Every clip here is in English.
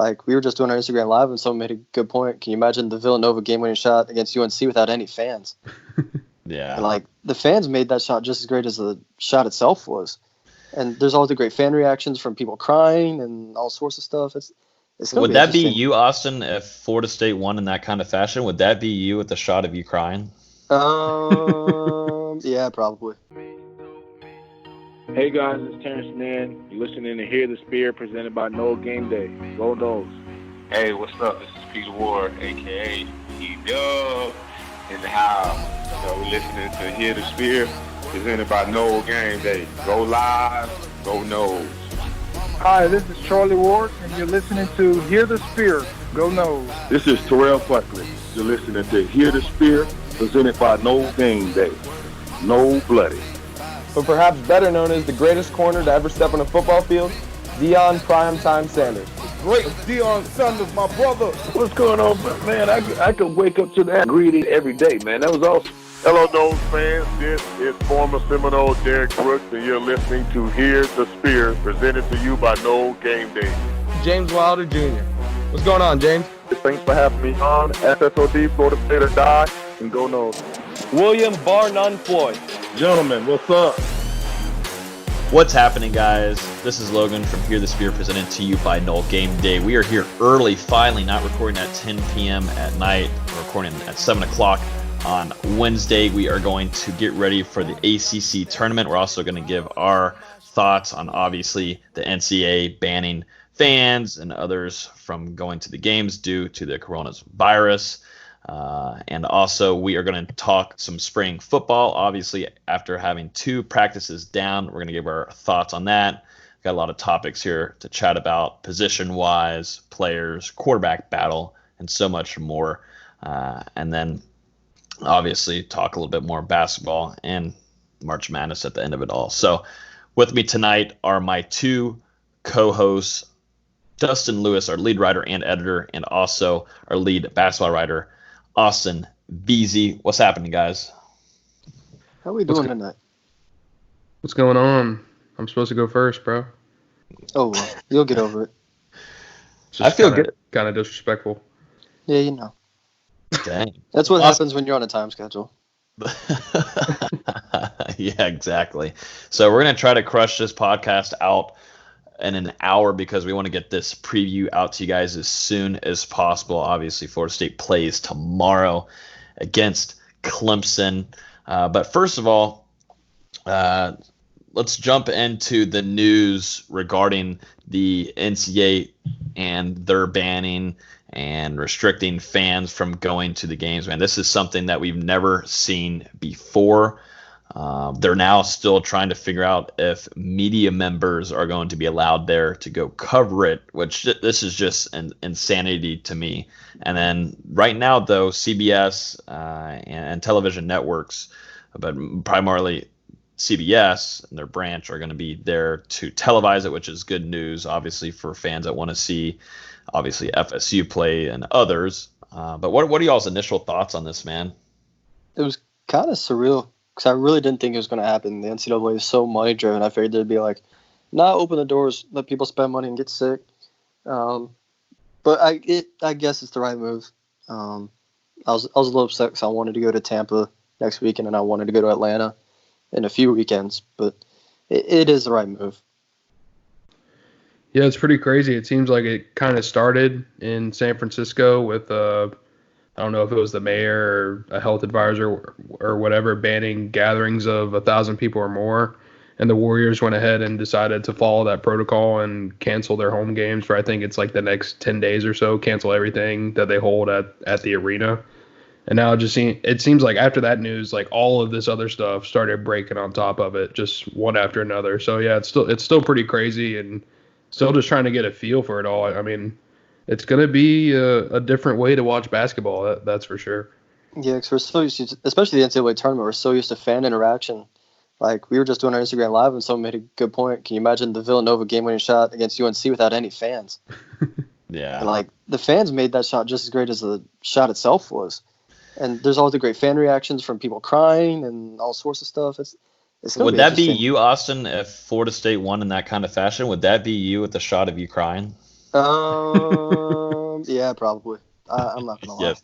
Like, we were just doing our Instagram Live, and someone made a good point. Can you imagine the Villanova game-winning shot against UNC without any fans? Yeah. And, like, the fans made that shot just as great as the shot itself was. And there's all the great fan reactions from people crying and all sorts of stuff. Would that be you, Austin, if Florida State won in that kind of fashion? Would that be you with the shot of you crying? Yeah, probably. Hey guys, it's Terrence Mann. You're listening to Hear the Spear, presented by Noel Game Day. Go Noles. Hey, what's up? This is Peter Ward, aka E-Dub, in the house. We're listening to Hear the Spear, presented by Noel Game Day. Go live, go Noles. Hi, this is Charlie Ward, and you're listening to Hear the Spear. Go Noles. This is Terrell Buckley. You're listening to Hear the Spear, presented by Noel Game Day. No Bloody. But perhaps better known as the greatest corner to ever step on a football field, Deion Primetime Sanders. Great Deion Sanders, my brother. What's going on, man? I could wake up to that greeting every day, man. That was awesome. Hello, Noles fans. This is former Seminole Derek Brooks, and you're listening to Hear the Spear, presented to you by Noel Game Day. James Wilder Jr. What's going on, James? Thanks for having me on. FSOD, Florida State or Die, and go Noles. William Bar None Floyd. Gentlemen, what's up? What's happening, guys? This is Logan from Hear the Spear, presented to you by Noel Game Day. We are here early, finally, not recording at 10 p.m. at night. We're recording at 7 o'clock on Wednesday. We are going to get ready for the ACC tournament. We're also going to give our thoughts on, obviously, the NCAA banning fans and others from going to the games due to the coronavirus. And also, we are going to talk some spring football. Obviously, after having 2 practices down, we're going to give our thoughts on that. Got a lot of topics here to chat about, position-wise, players, quarterback battle, and so much more. And then, obviously, talk a little bit more basketball and March Madness at the end of it all. So, with me tonight are my 2 co-hosts, Dustin Lewis, our lead writer and editor, and also our lead basketball writer, Austin Beasy. What's happening, guys? How are we doing tonight? What's going on? I'm supposed to go first, bro. Oh, well, you'll get over it. I feel good. Kind of disrespectful. Yeah, you know. Dang. That's what happens when you're on a time schedule. Yeah, exactly. So we're going to try to crush this podcast out in an hour because we want to get this preview out to you guys as soon as possible. Obviously, Florida State plays tomorrow against Clemson. But first of all, let's jump into the news regarding the NCAA and their banning and restricting fans from going to the games. Man, this is something that we've never seen before. They're now still trying to figure out if media members are going to be allowed there to go cover it, which this is just an insanity to me. And then right now, though, CBS and television networks, but primarily CBS and their branch, are going to be there to televise it, which is good news, obviously, for fans that want to see, obviously, FSU play and others. But what are y'all's initial thoughts on this, man? It was kind of surreal. Because I really didn't think it was going to happen. The NCAA is so money driven. I figured they'd be like, nah, open the doors, let people spend money and get sick. But I guess it's the right move. I was a little upset because I wanted to go to Tampa next weekend and I wanted to go to Atlanta in a few weekends. But it is the right move. Yeah, it's pretty crazy. It seems like it kind of started in San Francisco with I don't know if it was the mayor or a health advisor or whatever banning gatherings of 1,000 people or more. And the Warriors went ahead and decided to follow that protocol and cancel their home games for, I think it's like the next 10 days or so, cancel everything that they hold at the arena. And now it seems like after that news, like all of this other stuff started breaking on top of it, just one after another. So yeah, it's still pretty crazy and still just trying to get a feel for it all. I mean, it's going to be a different way to watch basketball, that's for sure. Yeah, because we're so used to, especially the NCAA tournament, we're so used to fan interaction. Like, we were just doing our Instagram Live, and someone made a good point. Can you imagine the Villanova game-winning shot against UNC without any fans? Yeah. And, like, the fans made that shot just as great as the shot itself was. And there's all the great fan reactions from people crying and all sorts of stuff. Would that be you, Austin, if Florida State won in that kind of fashion? Would that be you with the shot of you crying? Yeah, probably. I'm not gonna lie.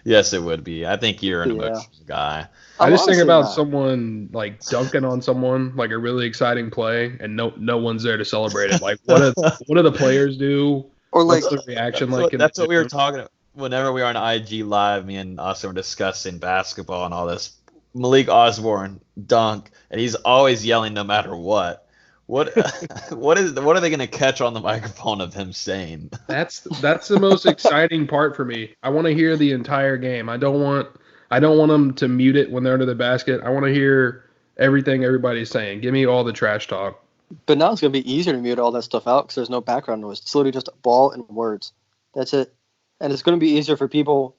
Yes, it would be. I think you're an emotional guy. I just think about someone like dunking on someone, like a really exciting play, and no one's there to celebrate it. Like, what do the players do? Or like what's the reaction that's what we were talking about. Whenever we were on IG Live, me and Austin were discussing basketball and all this. Malik Osborne dunk, and he's always yelling no matter what. What are they going to catch on the microphone of him saying? That's the most exciting part for me. I want to hear the entire game. I don't want them to mute it when they're under the basket. I want to hear everything everybody's saying. Give me all the trash talk. But now it's going to be easier to mute all that stuff out because there's no background noise. It's literally just a ball and words. That's it. And it's going to be easier for people,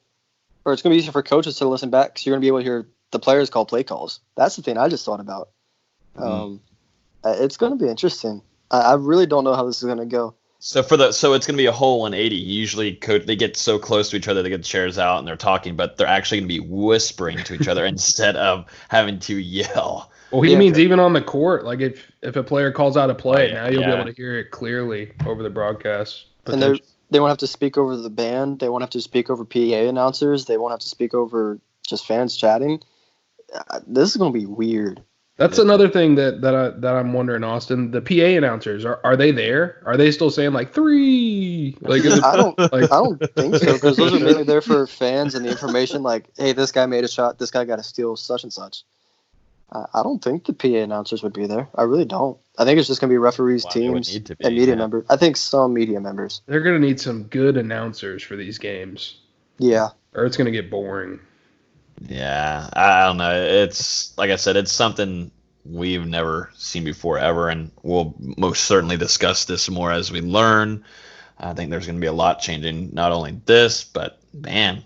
or it's going to be easier for coaches to listen back because you're going to be able to hear the players call play calls. That's the thing I just thought about. It's going to be interesting. I really don't know how this is going to go. So it's going to be a whole 180. Usually, they get so close to each other, they get the chairs out and they're talking, but they're actually going to be whispering to each other instead of having to yell. Well, he means even on the court. Like if a player calls out a play, now you'll be able to hear it clearly over the broadcast. And they won't have to speak over the band. They won't have to speak over PA announcers. They won't have to speak over just fans chatting. This is going to be weird. That's another thing that I'm wondering, Austin. The PA announcers, are they there? Are they still saying like 3? Like I don't think so, because those are mainly there for fans and the information. Like, hey, this guy made a shot. This guy got a steal, such and such. I don't think the PA announcers would be there. I really don't. I think it's just going to be referees, teams, and media members. I think some media members. They're going to need some good announcers for these games. Yeah. Or it's going to get boring. Yeah, I don't know. It's like I said, it's something we've never seen before ever, and we'll most certainly discuss this more as we learn. I think there's going to be a lot changing, not only this, but man,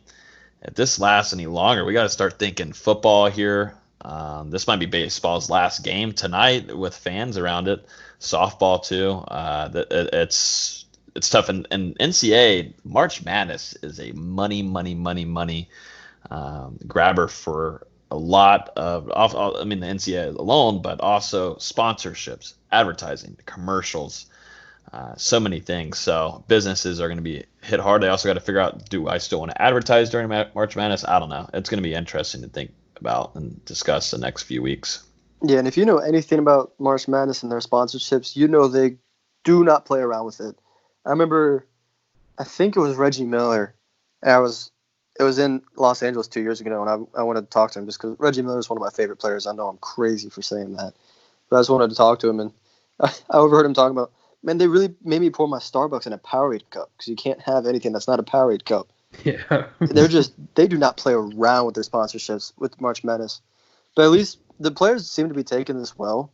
if this lasts any longer, we got to start thinking football here. This might be baseball's last game tonight with fans around it. Softball too. It's tough. And NCAA March Madness is a money grabber for a lot of. I mean the NCAA alone, but also sponsorships, advertising, commercials, so many things. So businesses are going to be hit hard. They also got to figure out: do I still want to advertise during March Madness? I don't know. It's going to be interesting to think about and discuss the next few weeks. Yeah, and if you know anything about March Madness and their sponsorships, you know they do not play around with it. I remember, I think it was Reggie Miller, and it was in Los Angeles 2 years ago, and I wanted to talk to him just because Reggie Miller is one of my favorite players. I know I'm crazy for saying that, but I just wanted to talk to him, and I overheard him talking about, man, they really made me pour my Starbucks in a Powerade cup because you can't have anything that's not a Powerade cup. Yeah. They do not play around with their sponsorships with March Madness. But at least the players seem to be taking this well.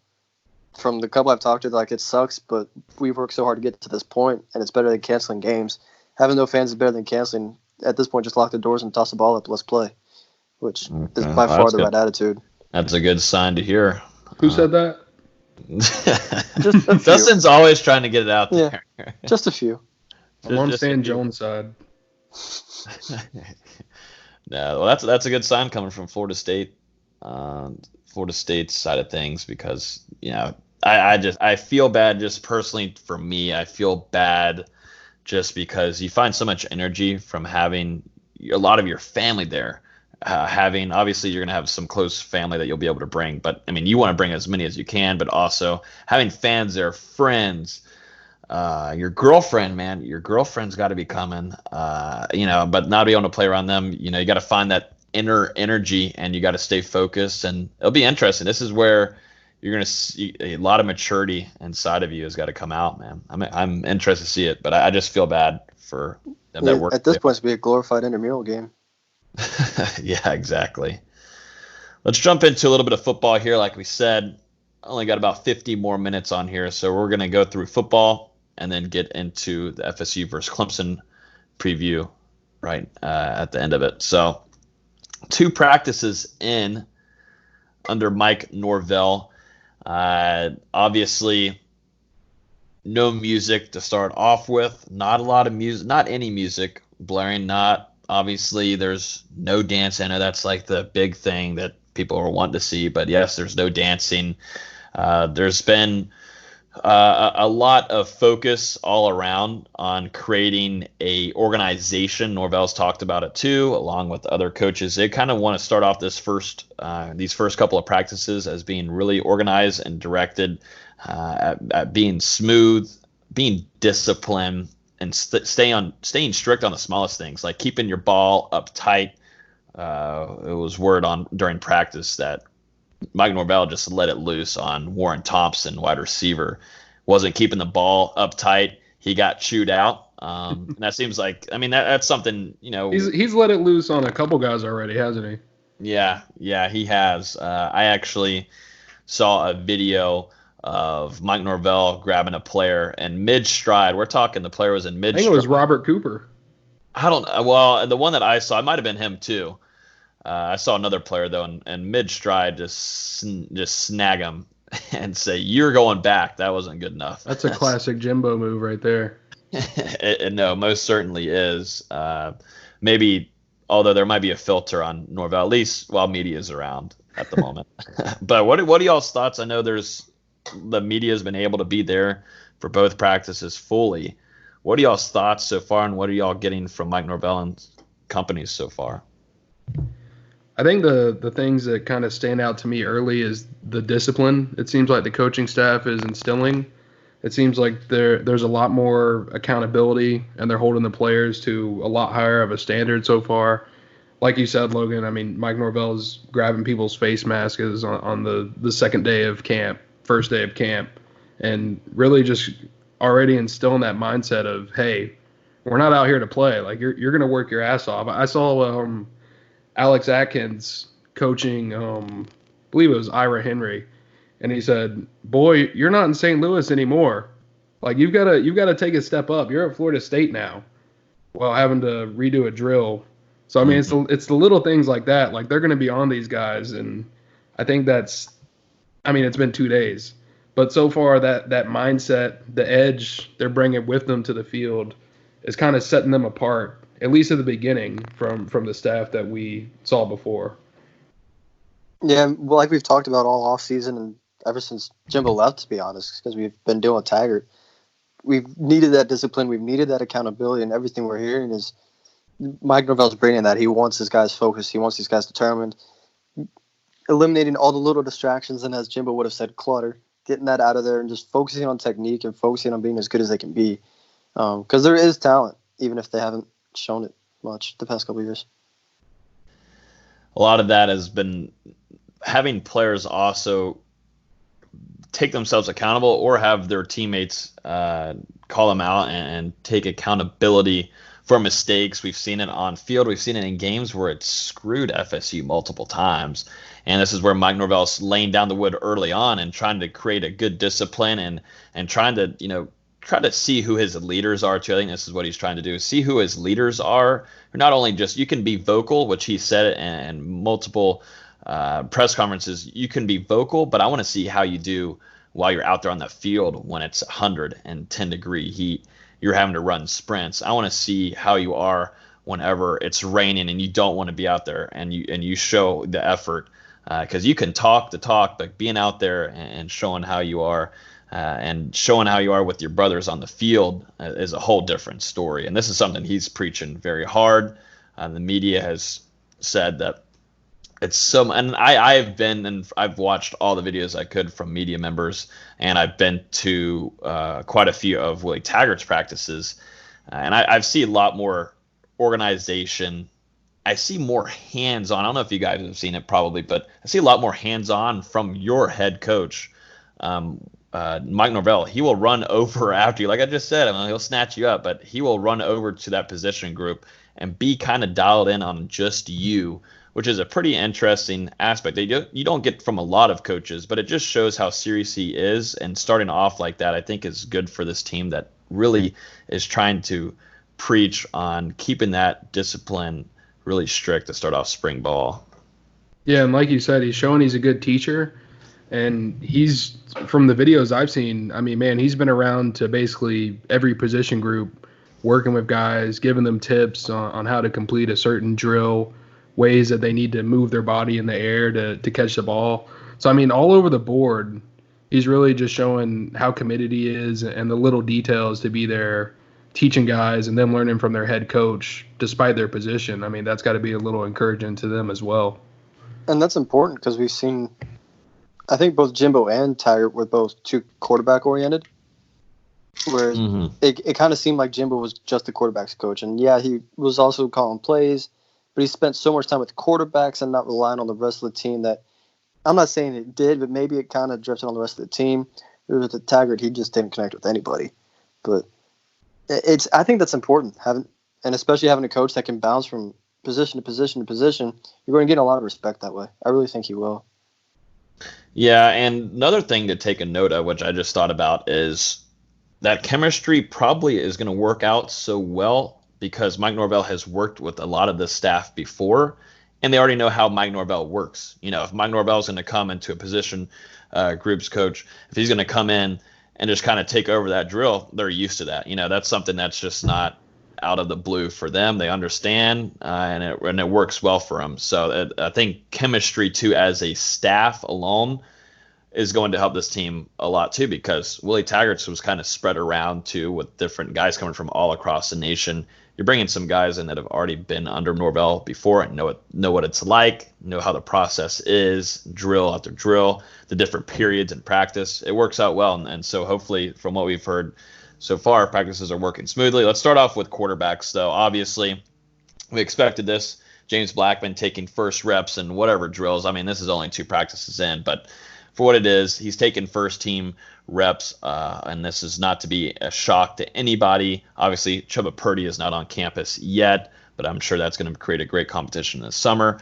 From the couple I've talked to, like, it sucks, but we've worked so hard to get to this point, and it's better than canceling games. Having no fans is better than canceling. At this point, just lock the doors and toss the ball up. Let's play, which is by far the right attitude. That's a good sign to hear. Who said that? Dustin's always trying to get it out there. Yeah, just a few. I'm on Stan Jones' side. No, well, that's a good sign coming from Florida State. Florida State's side of things, because I feel bad just personally for me. I feel bad just because you find so much energy from having a lot of your family there. Obviously you're going to have some close family that you'll be able to bring, but I mean, you want to bring as many as you can, but also having fans there, friends, your girlfriend, man, your girlfriend's got to be coming, but not be able to play around them. You got to find that inner energy, and you got to stay focused, and it'll be interesting. This is where you're going to see a lot of maturity inside of you has got to come out, man. I'm interested to see it, but I just feel bad for them that work. At this point, it's be a glorified intramural game. Yeah, exactly. Let's jump into a little bit of football here. Like we said, only got about 50 more minutes on here, so we're going to go through football and then get into the FSU versus Clemson preview right at the end of it. So 2 practices in under Mike Norvell. Obviously, no music to start off with. Not a lot of music, not any music blaring. Obviously, there's no dance. I know that's like the big thing that people are wanting to see. But yes, there's no dancing. There's been A lot of focus all around on creating a organization. Norvell's talked about it too, along with other coaches. They kind of want to start off these first couple of practices as being really organized and directed, at being smooth, being disciplined, and staying strict on the smallest things, like keeping your ball up tight. It was word on during practice that Mike Norvell just let it loose on Warren Thompson, wide receiver. Wasn't keeping the ball up tight. He got chewed out. And that seems like, I mean, that's something, He's let it loose on a couple guys already, hasn't he? Yeah, he has. I actually saw a video of Mike Norvell grabbing a player and mid-stride. We're talking the player was in mid-stride. I think it was Robert Cooper. I don't know. Well, the one that I saw, it might have been him too. I saw another player though, and mid-stride just snag him and say, "You're going back." That wasn't good enough. That's a classic Jimbo move right there. No, most certainly is. Maybe, although there might be a filter on Norvell, at least while media is around at the moment. But what are y'all's thoughts? I know the media has been able to be there for both practices fully. What are y'all's thoughts so far, and what are y'all getting from Mike Norvell and companies so far? I think the things that kind of stand out to me early is the discipline. It seems like the coaching staff is instilling. It seems like there's a lot more accountability, and they're holding the players to a lot higher of a standard so far. Like you said, Logan, I mean, Mike Norvell is grabbing people's face masks on the second day of camp, first day of camp, and really just already instilling that mindset of, hey, we're not out here to play. Like, you're going to work your ass off. I saw Alex Atkins coaching, I believe it was Ira Henry, and he said, "Boy, you're not in St. Louis anymore. Like, you've got to take a step up. You're at Florida State now," while having to redo a drill. So I mean, it's the little things like that. Like, they're going to be on these guys, and I think it's been 2 days, but so far that mindset, the edge they're bringing with them to the field, is kind of setting them apart, at least at the beginning, from the staff that we saw before. Yeah, well, like we've talked about all off season and ever since Jimbo left, to be honest, because we've been doing Taggart. We've needed that discipline. We've needed that accountability, and everything we're hearing is Mike Norvell's bringing that. He wants his guys focused. He wants these guys determined, eliminating all the little distractions, and as Jimbo would have said, clutter, getting that out of there and just focusing on technique and focusing on being as good as they can be. Because there is talent, even if they haven't shown it much the past couple of years. A lot of that has been having players also take themselves accountable or have their teammates call them out and take accountability for mistakes. We've seen it on field. We've seen it in games where it's screwed FSU multiple times. And this is where Mike Norvell's laying down the wood early on and trying to create a good discipline and trying to, try to see who his leaders are too. I think this is what he's trying to do. See who his leaders are. Not only just, you can be vocal, which he said in multiple press conferences, you can be vocal, but I want to see how you do while you're out there on the field when it's 110 degree heat. You're having to run sprints. I want to see how you are whenever it's raining and you don't want to be out there, and you show the effort, because you can talk the talk, but being out there and showing how you are, and showing how you are with your brothers on the field is a whole different story. And this is something he's preaching very hard. The media has said that it's so, and I've been and I've watched all the videos I could from media members, and I've been to quite a few of Willie Taggart's practices, and I've seen a lot more organization. I see more hands-on. I don't know if you guys have seen it probably, but I see a lot more hands-on from your head coach, Mike Norvell. He will run over after you, like I just said. He'll snatch you up, but he will run over to that position group and be kind of dialed in on just you, which is a pretty interesting aspect that you don't get from a lot of coaches, but it just shows how serious he is. And starting off like that, I think, is good for this team that really is trying to preach on keeping that discipline really strict to start off spring ball. Yeah, and like you said, he's showing he's a good teacher. And he's, from the videos I've seen, I mean, man, he's been around to basically every position group, working with guys, giving them tips on how to complete a certain drill, ways that they need to move their body in the air to catch the ball. So, I mean, all over the board, he's really just showing how committed he is and the little details to be there teaching guys and them learning from their head coach despite their position. I mean, that's got to be a little encouraging to them as well. And that's important because we've seen, I think both Jimbo and Taggart were both too quarterback oriented. Whereas it kind of seemed like Jimbo was just the quarterback's coach. And yeah, he was also calling plays, but he spent so much time with quarterbacks and not relying on the rest of the team that I'm not saying it did, but maybe it kind of drifted on the rest of the team. With the Taggart, he just didn't connect with anybody. But I think that's important, and especially having a coach that can bounce from position to position to position. You're going to get a lot of respect that way. I really think he will. Yeah, and another thing to take a note of, which I just thought about, is that chemistry probably is going to work out so well because Mike Norvell has worked with a lot of the staff before, and they already know how Mike Norvell works. You know, if Mike Norvell is going to come into a position groups coach, if he's going to come in and just kind of take over that drill, they're used to that. You know, that's something that's just not out of the blue for them. They understand, and it works well for them. So I think chemistry, too, as a staff alone is going to help this team a lot, too, because Willie Taggart's was kind of spread around, too, with different guys coming from all across the nation. You're bringing some guys in that have already been under Norvell before and know what it's like, know how the process is, drill after drill, the different periods in practice. It works out well, and so hopefully, from what we've heard so far, practices are working smoothly. Let's start off with quarterbacks, though. Obviously, we expected this. James Blackman taking first reps and whatever drills. I mean, this is only 2 practices in, but for what it is, he's taking first team reps, and this is not to be a shock to anybody. Obviously, Chubba Purdy is not on campus yet, but I'm sure that's going to create a great competition this summer.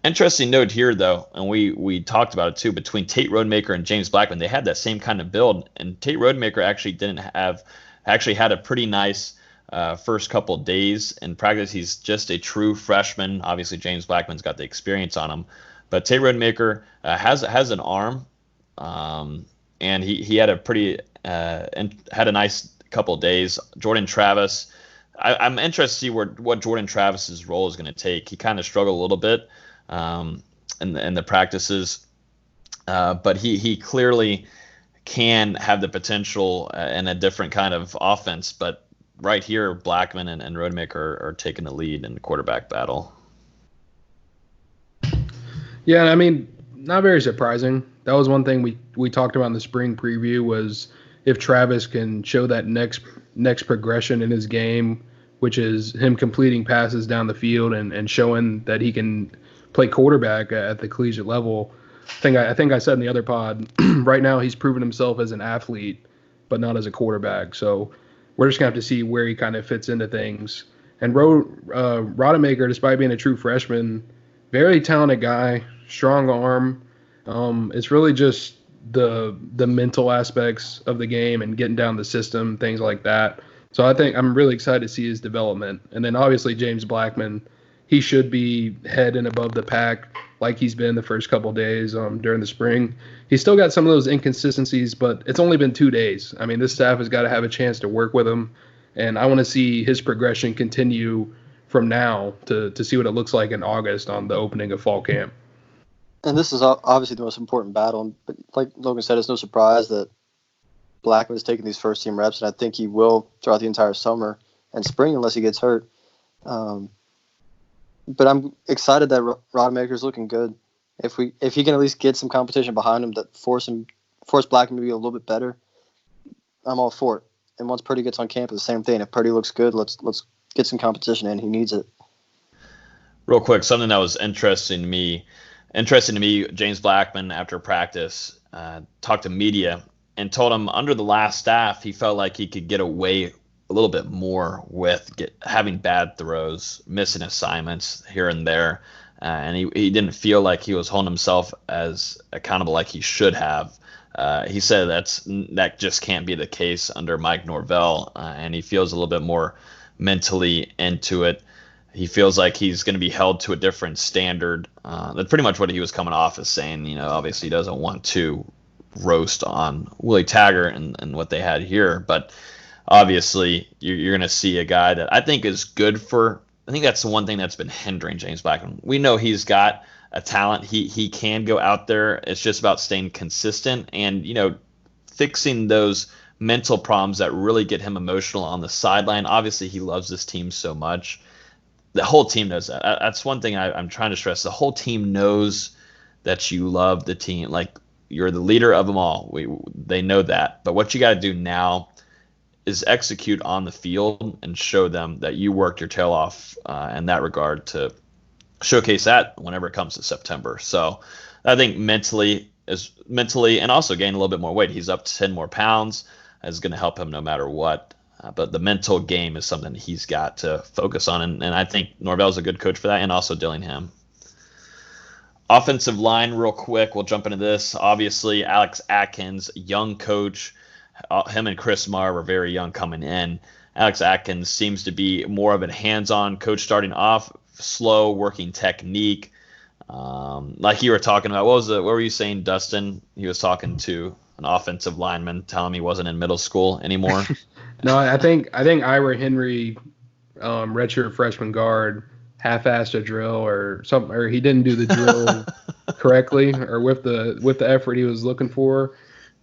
Interesting note here, though, and we talked about it too, between Tate Rodemaker and James Blackman, they had that same kind of build, and Tate Rodemaker actually had a pretty nice first couple days in practice. He's just a true freshman. Obviously, James Blackman's got the experience on him, but Tate Rodemaker has an arm, and he had a pretty and had a nice couple days. Jordan Travis, I'm interested to see what Jordan Travis's role is going to take. He kind of struggled a little bit in the practices, but he clearly can have the potential in a different kind of offense. But right here, Blackman and Rodemaker are taking the lead in the quarterback battle. Yeah, I mean, not very surprising. That was one thing we talked about in the spring preview was if Travis can show that next progression in his game, which is him completing passes down the field and showing that he can play quarterback at the collegiate level. I think I said in the other pod, right now he's proven himself as an athlete, but not as a quarterback. So we're just going to have to see where he kind of fits into things. And Rodemaker, despite being a true freshman, very talented guy, strong arm. It's really just the mental aspects of the game and getting down the system, things like that. So I think I'm really excited to see his development. And then obviously James Blackman, he should be head and above the pack like he's been the first couple of days during the spring. He's still got some of those inconsistencies, but it's only been 2 days. I mean, this staff has got to have a chance to work with him, and I want to see his progression continue from now to see what it looks like in August on the opening of fall camp. And this is obviously the most important battle. But like Logan said, it's no surprise that Blackman's taking these first-team reps, and I think he will throughout the entire summer and spring unless he gets hurt. But I'm excited that Rodemaker's looking good. If he can at least get some competition behind him that force Blackman to be a little bit better, I'm all for it. And once Purdy gets on campus, the same thing. If Purdy looks good, let's get some competition in. He needs it. Real quick, something that was interesting to me, James Blackman, after practice, talked to media and told him under the last staff, he felt like he could get away a little bit more with having bad throws, missing assignments here and there. And he didn't feel like he was holding himself as accountable like he should have. He said that just can't be the case under Mike Norvell, and he feels a little bit more mentally into it. He feels like he's going to be held to a different standard. That's pretty much what he was coming off as saying. You know, obviously he doesn't want to roast on Willie Taggart and what they had here, but obviously you're going to see a guy that I think is good for. I think that's the one thing that's been hindering James Blackman. We know he's got a talent. He can go out there. It's just about staying consistent. And, you know, fixing those mental problems that really get him emotional on the sideline. Obviously, he loves this team so much. The whole team knows that. That's one thing I'm trying to stress. The whole team knows that you love the team. Like, you're the leader of them all. They know that. But what you got to do now is execute on the field and show them that you worked your tail off in that regard to showcase that whenever it comes to September. So I think mentally and also gain a little bit more weight. He's up to 10 more pounds. Is going to help him no matter what. But the mental game is something he's got to focus on. And I think Norvell's a good coach for that, and also Dillingham. Offensive line, real quick. We'll jump into this. Obviously, Alex Atkins, young coach. Him and Chris Marr were very young coming in. Alex Atkins seems to be more of a hands-on coach starting off, slow working technique. Like you were talking about, what were you saying, Dustin? He was talking to an offensive lineman, telling him he wasn't in middle school anymore. No, I think Ira Henry, redshirt freshman guard, half-assed a drill or something, or he didn't do the drill correctly or with the effort he was looking for.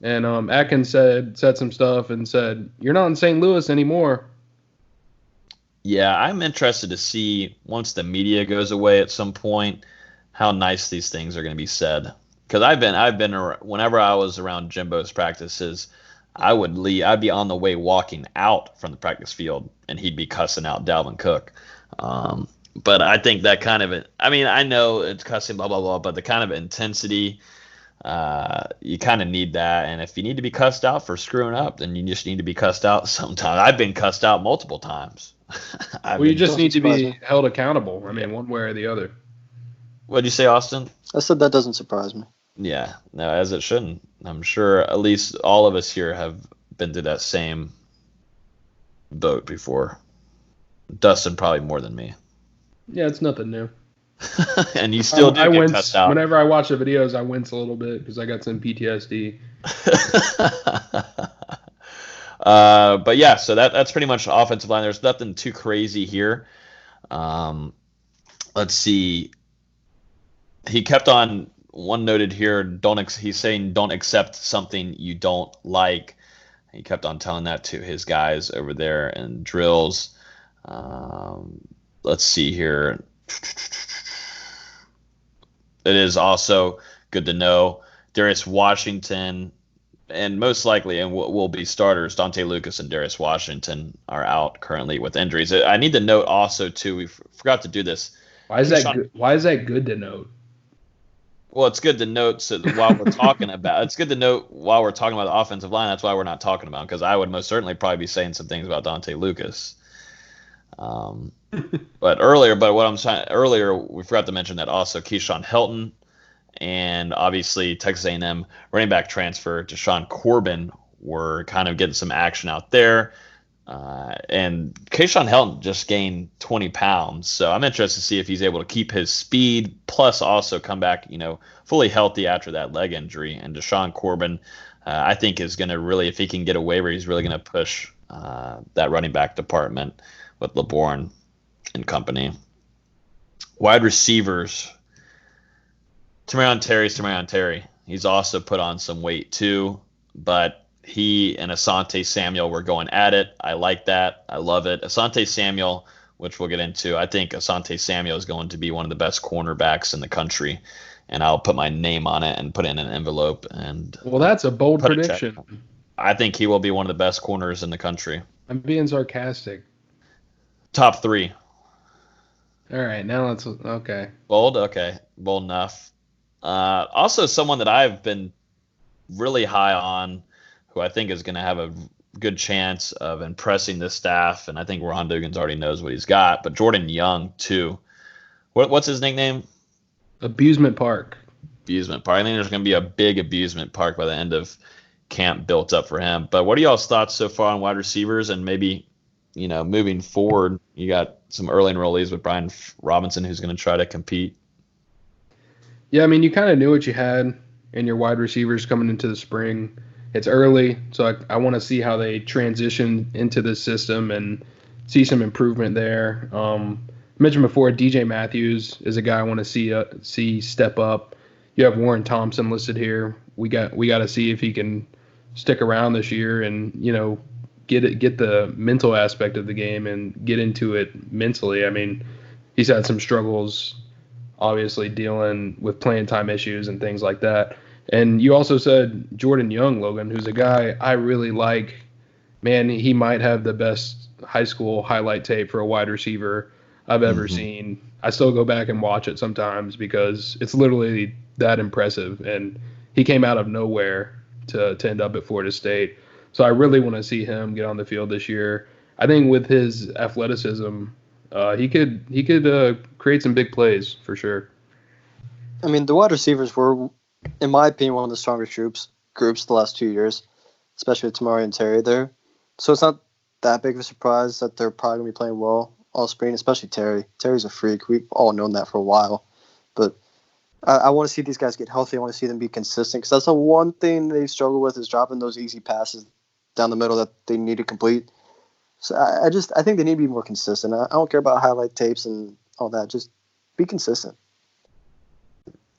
And Atkins said some stuff and said, "You're not in St. Louis anymore." Yeah, I'm interested to see once the media goes away at some point how nice these things are going to be said. Because I've been whenever I was around Jimbo's practices, I'd be on the way walking out from the practice field, and he'd be cussing out Dalvin Cook. But I think that kind of I know it's cussing, blah blah blah, but the kind of intensity, you kind of need that. And if you need to be cussed out for screwing up, then you just need to be cussed out sometime. I've been cussed out multiple times. You just need to be held accountable. I mean, one way or the other. What'd you say, Austin? I said that doesn't surprise me. Yeah, no, as it shouldn't. I'm sure at least all of us here have been through that same boat before. Dustin probably more than me. Yeah, it's nothing new. And you still do get cussed out. Whenever I watch the videos, I wince a little bit because I got some PTSD. But yeah, so that's pretty much offensive line. There's nothing too crazy here. Let's see. He kept on one noted here. He's saying don't accept something you don't like. He kept on telling that to his guys over there in drills. Let's see here. It is also good to know Darius Washington, and most likely, and will be starters, Dante Lucas and Darius Washington are out currently with injuries. I need to note also, too, we forgot to do this. Why is that good to note? Well, it's good to note while we're talking about the offensive line. That's why we're not talking about, because I would most certainly probably be saying some things about Dante Lucas. But earlier, we forgot to mention that also Keyshawn Helton and obviously Texas A&M running back transfer Deshaun Corbin were kind of getting some action out there. And Keyshawn Helton just gained 20 pounds. So I'm interested to see if he's able to keep his speed, plus also come back, fully healthy after that leg injury. And Deshaun Corbin, I think, is going to really, if he can get a waiver, he's really going to push that running back department with LeBourne and company. Wide receivers, Tamarion Terry. He's also put on some weight too, but he and Asante Samuel were going at it. I like that. I love it. Asante Samuel, which we'll get into, I think Asante Samuel is going to be one of the best cornerbacks in the country, and I'll put my name on it and put it in an envelope. Well, that's a bold prediction. I think he will be one of the best corners in the country. I'm being sarcastic. Top 3. All right, now let's okay. Bold? Okay, bold enough. Also, someone that I've been really high on, who I think is going to have a good chance of impressing this staff, and I think Ron Dugans already knows what he's got, but Jordan Young, too. What's his nickname? Abusement Park. Abusement Park. I think there's going to be a big abusement park by the end of camp built up for him. But what are y'all's thoughts so far on wide receivers, and maybe, moving forward, you got some early enrollees with Brian Robinson who's going to try to compete? Yeah, you kind of knew what you had in your wide receivers coming into the spring. It's early, so I want to see how they transition into the system and see some improvement there. I mentioned before, DJ Matthews is a guy I want to see step up. You have Warren Thompson listed here. We got to see if he can stick around this year and, get the mental aspect of the game and get into it mentally. I mean, he's had some struggles, obviously dealing with playing time issues and things like that. And you also said Jordan Young, Logan, who's a guy I really like. Man, he might have the best high school highlight tape for a wide receiver I've ever seen. I still go back and watch it sometimes because it's literally that impressive. And he came out of nowhere to end up at Florida State. So I really want to see him get on the field this year. I think with his athleticism, he could create some big plays for sure. I mean, the wide receivers were, in my opinion, one of the strongest groups the last 2 years, especially with Tamari and Terry there. So it's not that big of a surprise that they're probably going to be playing well all spring, especially Terry. Terry's a freak. We've all known that for a while. But I want to see these guys get healthy. I want to see them be consistent because that's the one thing they struggle with is dropping those easy passes down the middle that they need to complete. So I think they need to be more consistent. I don't care about highlight tapes and all that. Just be consistent.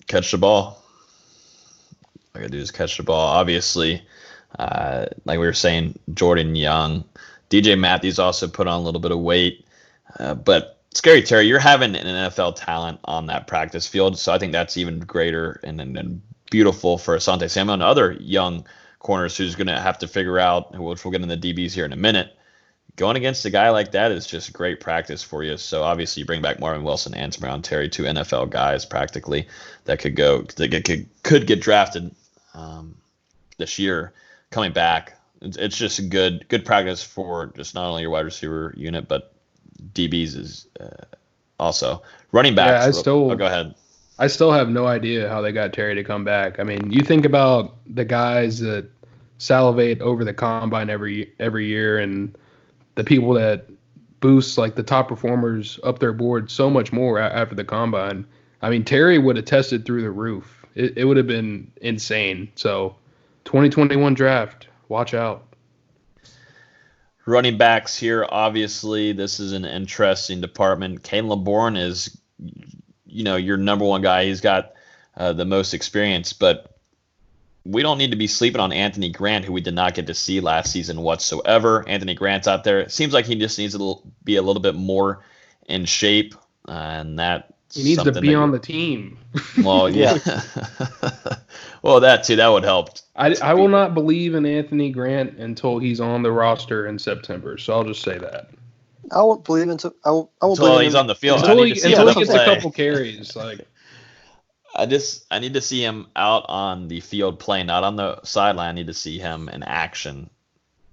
Catch the ball. All I got to do is catch the ball. Obviously, like we were saying, Jordan Young. DJ Matthews also put on a little bit of weight. But Scary Terry, you're having an NFL talent on that practice field, so I think that's even greater and beautiful for Asante Samuel and other young corners who's going to have to figure out, which we'll get in the DBs here in a minute. Going against a guy like that is just great practice for you. So obviously you bring back Marvin Wilson and Tamarion Terry, two NFL guys practically that could get drafted this year. Coming back, it's just a good practice for just not only your wide receiver unit but DBs is also running backs. Go ahead. I still have no idea how they got Terry to come back. I mean, you think about the guys that salivate over the combine every year and the people that boost like the top performers up their board so much more after the combine. I mean, Terry would have tested through the roof. It would have been insane. So 2021 draft, watch out. Running backs here, obviously, this is an interesting department. Kane LeBourne is, your number one guy. He's got the most experience, but we don't need to be sleeping on Anthony Grant, who we did not get to see last season whatsoever. Anthony Grant's out there. It seems like he just needs to be a little bit more in shape, and that he needs to be on the team. Well, yeah. Well, that too. That would help. I will not believe in Anthony Grant until he's on the roster in September. So I'll just say that. I won't believe until he's on the field. Until he gets a couple carries. Like I need to see him out on the field playing, not on the sideline. I need to see him in action.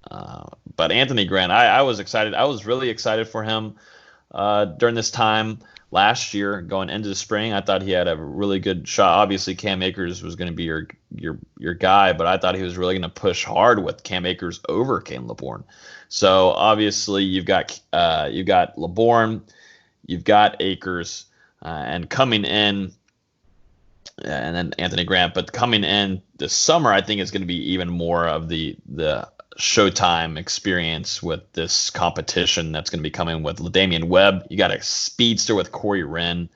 But Anthony Grant, I was excited. I was really excited for him during this time last year, going into the spring. I thought he had a really good shot. Obviously, Cam Akers was going to be your guy, but I thought he was really going to push hard with Cam Akers over Kane LeBourne. So obviously, you've got LeBourne, you've got Akers, and coming in, and then Anthony Grant. But coming in this summer, I think is going to be even more of the Showtime experience with this competition that's going to be coming with LaDamian Webb. You got a speedster with Corey Wren.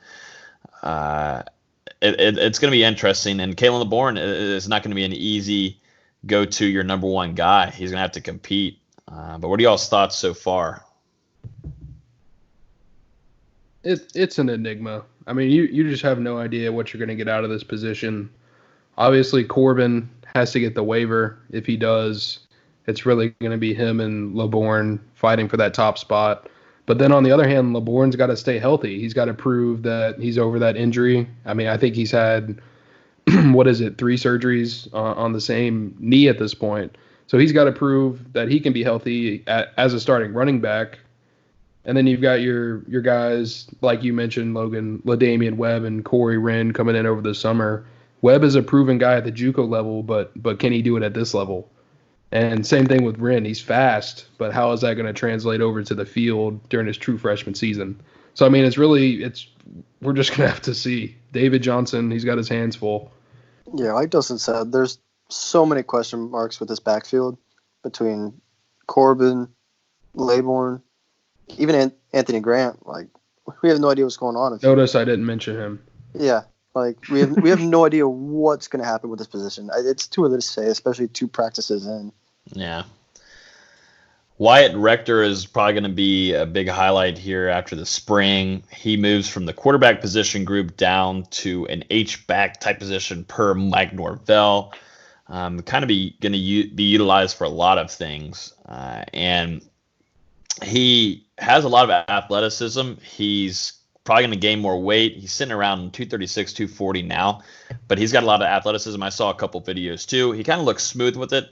It's going to be interesting, and Kalen LeBourne is not going to be an easy go-to your number one guy. He's going to have to compete. But what are y'all's thoughts so far? It's an enigma. I mean, you just have no idea what you're going to get out of this position. Obviously, Corbin has to get the waiver. If he does, it's really going to be him and LeBourne fighting for that top spot. But then on the other hand, LeBourne's got to stay healthy. He's got to prove that he's over that injury. I mean, I think he's had, 3 surgeries on the same knee at this point. So he's got to prove that he can be healthy as a starting running back. And then you've got your guys, like you mentioned, Logan, LaDamian Webb and Corey Wren coming in over the summer. Webb is a proven guy at the JUCO level, but can he do it at this level? And same thing with Wren. He's fast, but how is that going to translate over to the field during his true freshman season? So, I mean, we're just going to have to see. David Johnson, he's got his hands full. Yeah, like Dustin said, there's so many question marks with this backfield between Corbin, Laybourne, even Anthony Grant. Like, we have no idea what's going on. Notice I didn't mention him. Yeah. Like we have no idea what's going to happen with this position. It's too early to say, especially 2 practices in. Yeah. Wyatt Rector is probably going to be a big highlight here after the spring. He moves from the quarterback position group down to an H-back type position per Mike Norvell. Kind of going to be utilized for a lot of things. And he has a lot of athleticism. He's probably going to gain more weight. He's sitting around 236, 240 now, but he's got a lot of athleticism. I saw a couple videos too. He kind of looks smooth with it.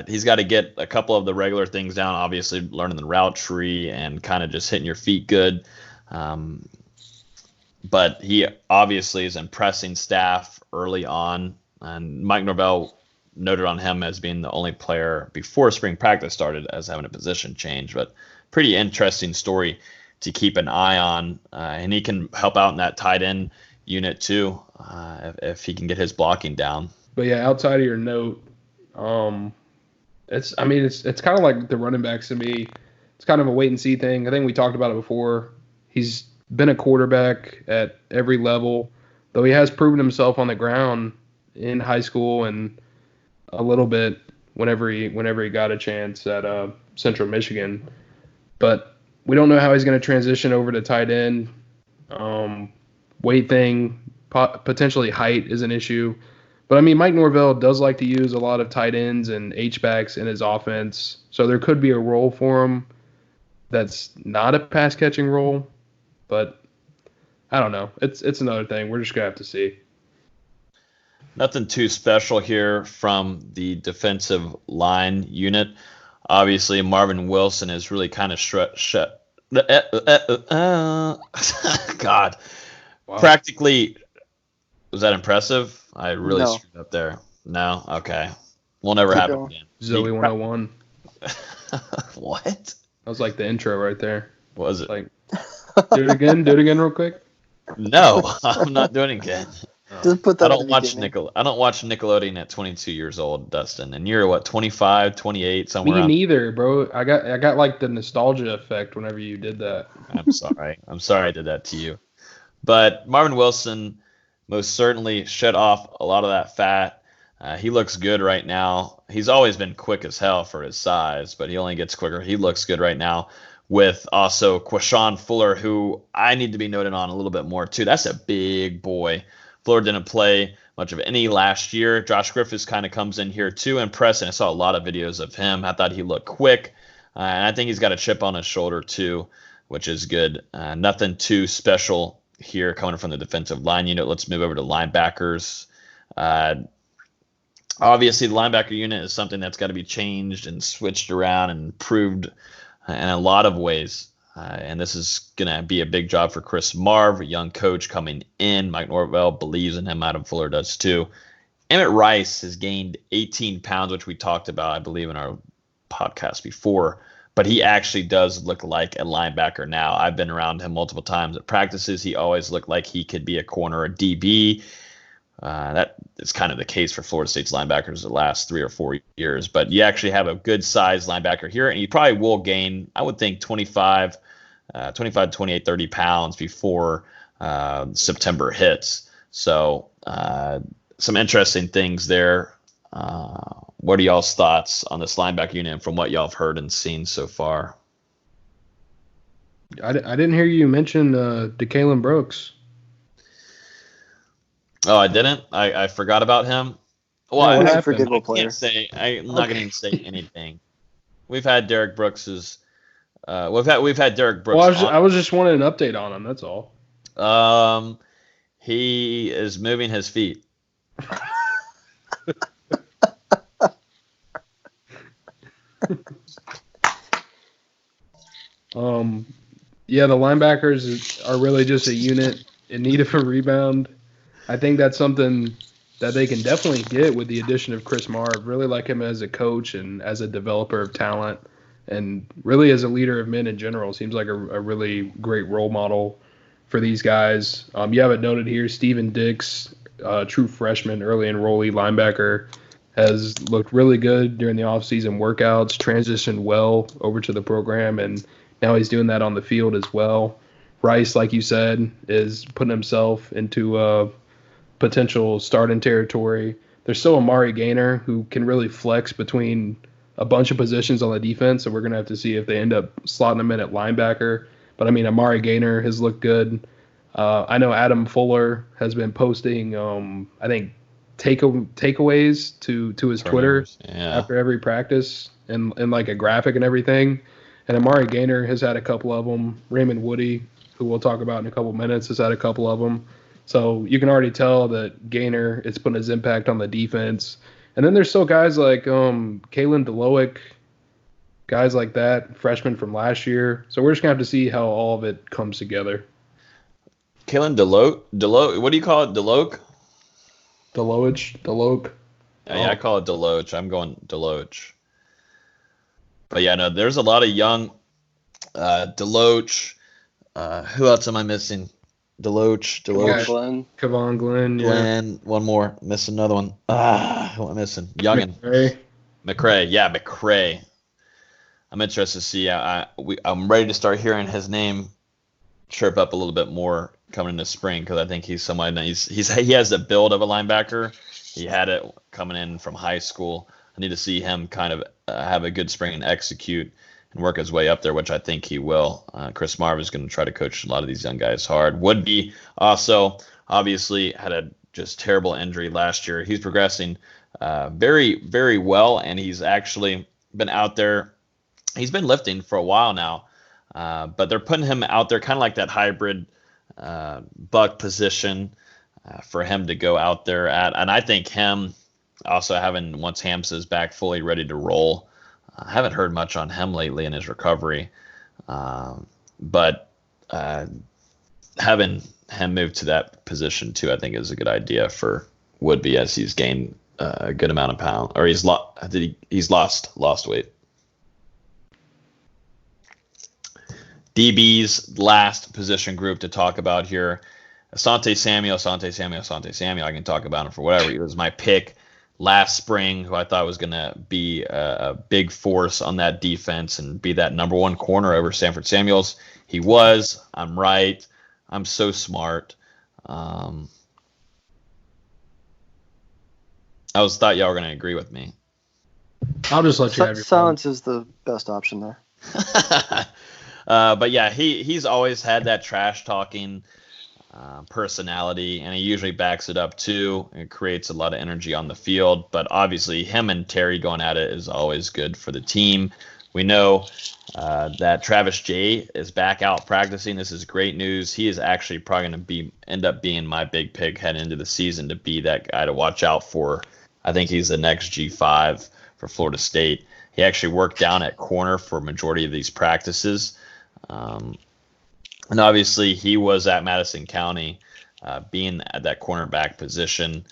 He's got to get a couple of the regular things down, obviously learning the route tree and kind of just hitting your feet good. But he obviously is impressing staff early on. And Mike Norvell noted on him as being the only player before spring practice started as having a position change. But pretty interesting story to keep an eye on. And he can help out in that tight end unit too, if he can get his blocking down. But yeah, outside of your note, it's kind of like the running backs to me. It's kind of a wait and see thing. I think we talked about it before. He's been a quarterback at every level, though he has proven himself on the ground in high school and a little bit whenever he got a chance at Central Michigan. But we don't know how he's going to transition over to tight end. Weight thing, potentially height is an issue. But, I mean, Mike Norvell does like to use a lot of tight ends and H-backs in his offense. So there could be a role for him that's not a pass-catching role. But I don't know. It's another thing. We're just going to have to see. Nothing too special here from the defensive line unit. Obviously, Marvin Wilson is really kind of God. Wow. Practically, was that impressive? I really screwed up there. No? Okay. Will never happen again. Zoe 101. What? That was like the intro right there. Was it? Like, do it again real quick. No, I'm not doing it again. Just put that I don't watch Nickelodeon at 22 years old, Dustin. And you're what, 25, 28, somewhere? Me neither, bro. I got like the nostalgia effect whenever you did that. I'm sorry. I'm sorry I did that to you. But Marvin Wilson most certainly shed off a lot of that fat. He looks good right now. He's always been quick as hell for his size, but he only gets quicker. He looks good right now. With also Quashon Fuller, who I need to be noted on a little bit more too. That's a big boy. Fuller didn't play much of any last year. Josh Griffiths kind of comes in here too, impressing. I saw a lot of videos of him. I thought he looked quick, and I think he's got a chip on his shoulder too, which is good. Nothing too special here coming from the defensive line unit. Let's move over to linebackers. Obviously, the linebacker unit is something that's got to be changed and switched around and improved in a lot of ways. And this is going to be a big job for Chris Marv, a young coach coming in. Mike Norvell believes in him. Adam Fuller does too. Emmett Rice has gained 18 pounds, which we talked about, I believe, in our podcast before. But he actually does look like a linebacker now. I've been around him multiple times at practices. He always looked like he could be a corner or DB. That is kind of the case for Florida State's linebackers the last 3 or 4 years. But you actually have a good-sized linebacker here, and you probably will gain, I would think, 28, 30 pounds before September hits. So some interesting things there. What are y'all's thoughts on this linebacker unit from what y'all have heard and seen so far? I didn't hear you mention DeKalin Brooks. Oh, I didn't? I forgot about him? Well, I'm I'm not going to say anything. We've had Derek Brooks's. We've had Derek Brooks. Well, I was just wanting an update on him. That's all. He is moving his feet. Yeah, the linebackers are really just a unit in need of a rebound. I think that's something that they can definitely get with the addition of Chris Marv. Really like him as a coach and as a developer of talent, and really as a leader of men in general. Seems like a really great role model for these guys. You have it noted here, Steven Dix, true freshman, early enrollee linebacker, has looked really good during the offseason workouts, transitioned well over to the program, and now he's doing that on the field as well. Rice, like you said, is putting himself into potential starting territory. There's still Amari Gaynor, who can really flex between a bunch of positions on the defense, and we're going to have to see if they end up slotting him in at linebacker. But, I mean, Amari Gaynor has looked good. I know Adam Fuller has been posting, I think, takeaways to his Twitter after every practice and like a graphic and everything. And Amari Gaynor has had a couple of them. Raymond Woody, who we'll talk about in a couple minutes, has had a couple of them. So you can already tell that Gaynor is putting his impact on the defense. And then there's still guys like Kalen DeLoic, guys like that, freshmen from last year. So we're just going to have to see how all of it comes together. Kalen DeLoic, what do you call it? DeLoic? Deloach. Yeah, I call it Deloach. I'm going Deloach. But yeah, no, there's a lot of young Deloach. Who else am I missing? Deloach. Kevon Glenn. Glenn. One more. Missing another one. Who am I missing? Youngin. McCray. Yeah, McCray. I'm interested to see. I'm ready to start hearing his name chirp up a little bit more coming into spring, because I think he's somebody that he has the build of a linebacker. He had it coming in from high school. I need to see him kind of have a good spring and execute and work his way up there, which I think he will. Chris Marv is going to try to coach a lot of these young guys hard. Woodby also obviously had a just terrible injury last year. He's progressing very, very well, and he's actually been out there. He's been lifting for a while now, but they're putting him out there kind of like that hybrid buck position for him to go out there at. And I think him also having, once Hamsa's back fully ready to roll, I haven't heard much on him lately in his recovery, but having him move to that position too, I think is a good idea for Woodby, as he's gained a good amount of pounds, or he's lost weight. DB's last position group to talk about here. Asante Samuel. I can talk about him for whatever. He was my pick last spring, who I thought was going to be a big force on that defense and be that number one corner over Sanford Samuels. He was. I'm right. I'm so smart. I thought y'all were going to agree with me. I'll just let you have your silence is the best option there. But yeah, he's always had that trash talking personality, and he usually backs it up too. It creates a lot of energy on the field. But obviously, him and Terry going at it is always good for the team. We know that Travis Jay is back out practicing. This is great news. He is actually probably going to end up being my big pick heading into the season to be that guy to watch out for. I think he's the next G5 for Florida State. He actually worked down at corner for a majority of these practices. And obviously, he was at Madison County, being at that cornerback position.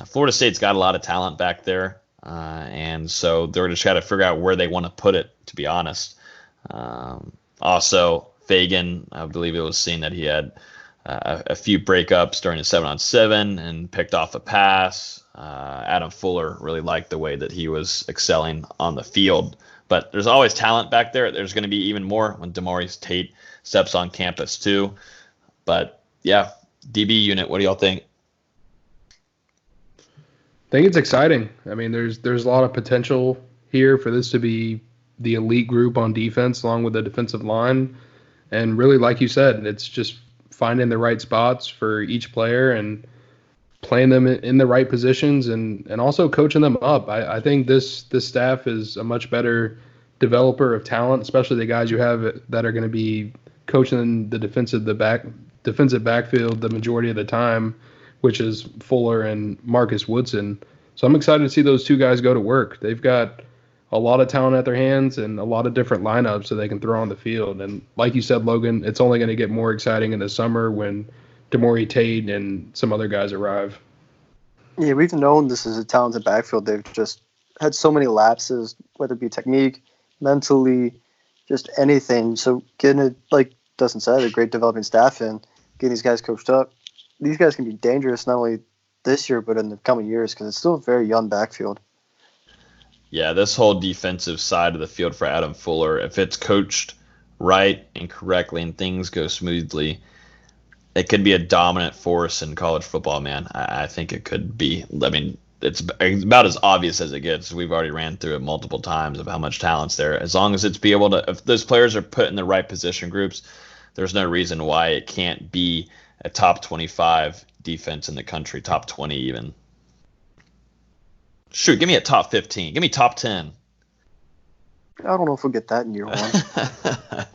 Florida State's got a lot of talent back there, and so they're just got to figure out where they want to put it, to be honest. Also, Fagan, I believe it was seen that he had a few breakups during the 7-on-7 and picked off a pass. Adam Fuller really liked the way that he was excelling on the field. But there's always talent back there. There's going to be even more when Demarius Tate steps on campus too. But yeah, DB unit, what do y'all think? I think it's exciting. I mean, there's a lot of potential here for this to be the elite group on defense, along with the defensive line. And really, like you said, it's just finding the right spots for each player and playing them in the right positions and also coaching them up. I think this staff is a much better developer of talent, especially the guys you have that are going to be coaching the defensive backfield the majority of the time, which is Fuller and Marcus Woodson. So I'm excited to see those two guys go to work. They've got a lot of talent at their hands and a lot of different lineups so they can throw on the field. And like you said, Logan, it's only going to get more exciting in the summer when Demari Tate and some other guys arrive. Yeah, we've known this is a talented backfield. They've just had so many lapses, whether it be technique, mentally, just anything. So getting it, like Dustin said, a great developing staff in, getting these guys coached up. These guys can be dangerous not only this year but in the coming years because it's still a very young backfield. Yeah, this whole defensive side of the field for Adam Fuller, if it's coached right and correctly and things go smoothly, it could be a dominant force in college football, man. I think it could be. I mean, it's about as obvious as it gets. We've already ran through it multiple times of how much talent's there. As long as it's be able to, if those players are put in the right position groups, there's no reason why it can't be a top 25 defense in the country, top 20 even. Shoot, give me a top 15. Give me top 10. I don't know if we'll get that in year one.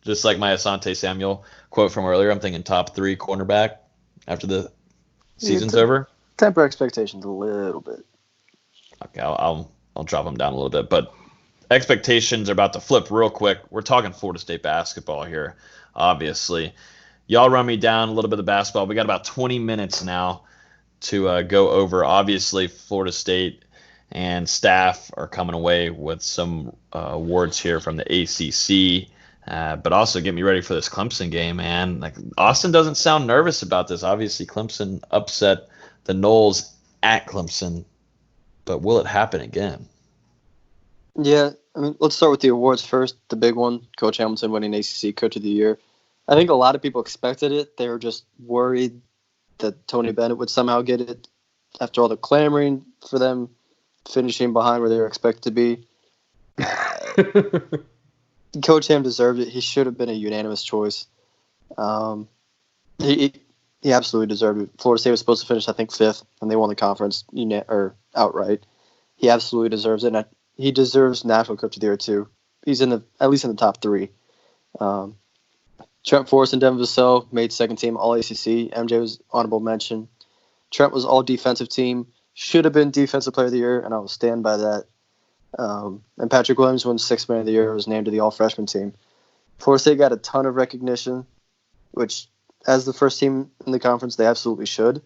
Just like my Asante Samuel quote from earlier, I'm thinking top 3 cornerback after the season's over. Temper expectations a little bit. Okay, I'll drop them down a little bit, but expectations are about to flip real quick. We're talking Florida State basketball here, obviously. Y'all run me down a little bit of basketball. We got about 20 minutes now to go over. Obviously, Florida State and staff are coming away with some awards here from the ACC. But also get me ready for this Clemson game, man. Like, Austin doesn't sound nervous about this. Obviously, Clemson upset the Noles at Clemson, but will it happen again? Yeah, I mean, let's start with the awards first. The big one, Coach Hamilton winning ACC Coach of the Year. I think a lot of people expected it. They were just worried that Tony Bennett would somehow get it after all the clamoring for them finishing behind where they were expected to be. Coach Ham deserved it. He should have been a unanimous choice. He absolutely deserved it. Florida State was supposed to finish, I think, 5th, and they won the conference outright. He absolutely deserves it. And he deserves National Coach of the Year too. He's at least in the top 3. Trent Forrest and Devin Vassell made second team All ACC. MJ was honorable mention. Trent was all defensive team. Should have been Defensive Player of the Year, and I will stand by that. And Patrick Williams won 6th Man of the Year, was named to the All-Freshman team. Florida State got a ton of recognition, which, as the first team in the conference, they absolutely should.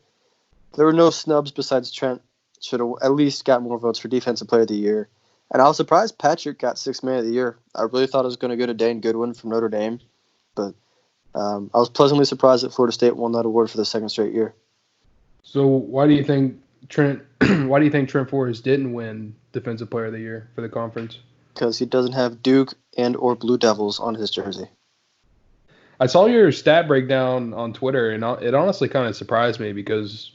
There were no snubs besides Trent. Should have at least got more votes for Defensive Player of the Year. And I was surprised Patrick got 6th Man of the Year. I really thought it was going to go to Dane Goodwin from Notre Dame, but I was pleasantly surprised that Florida State won that award for the 2nd straight year. So why do you think Trent Forrest didn't win Defensive Player of the Year for the conference? Because he doesn't have Duke and or Blue Devils on his jersey. I saw your stat breakdown on Twitter, and it honestly kind of surprised me because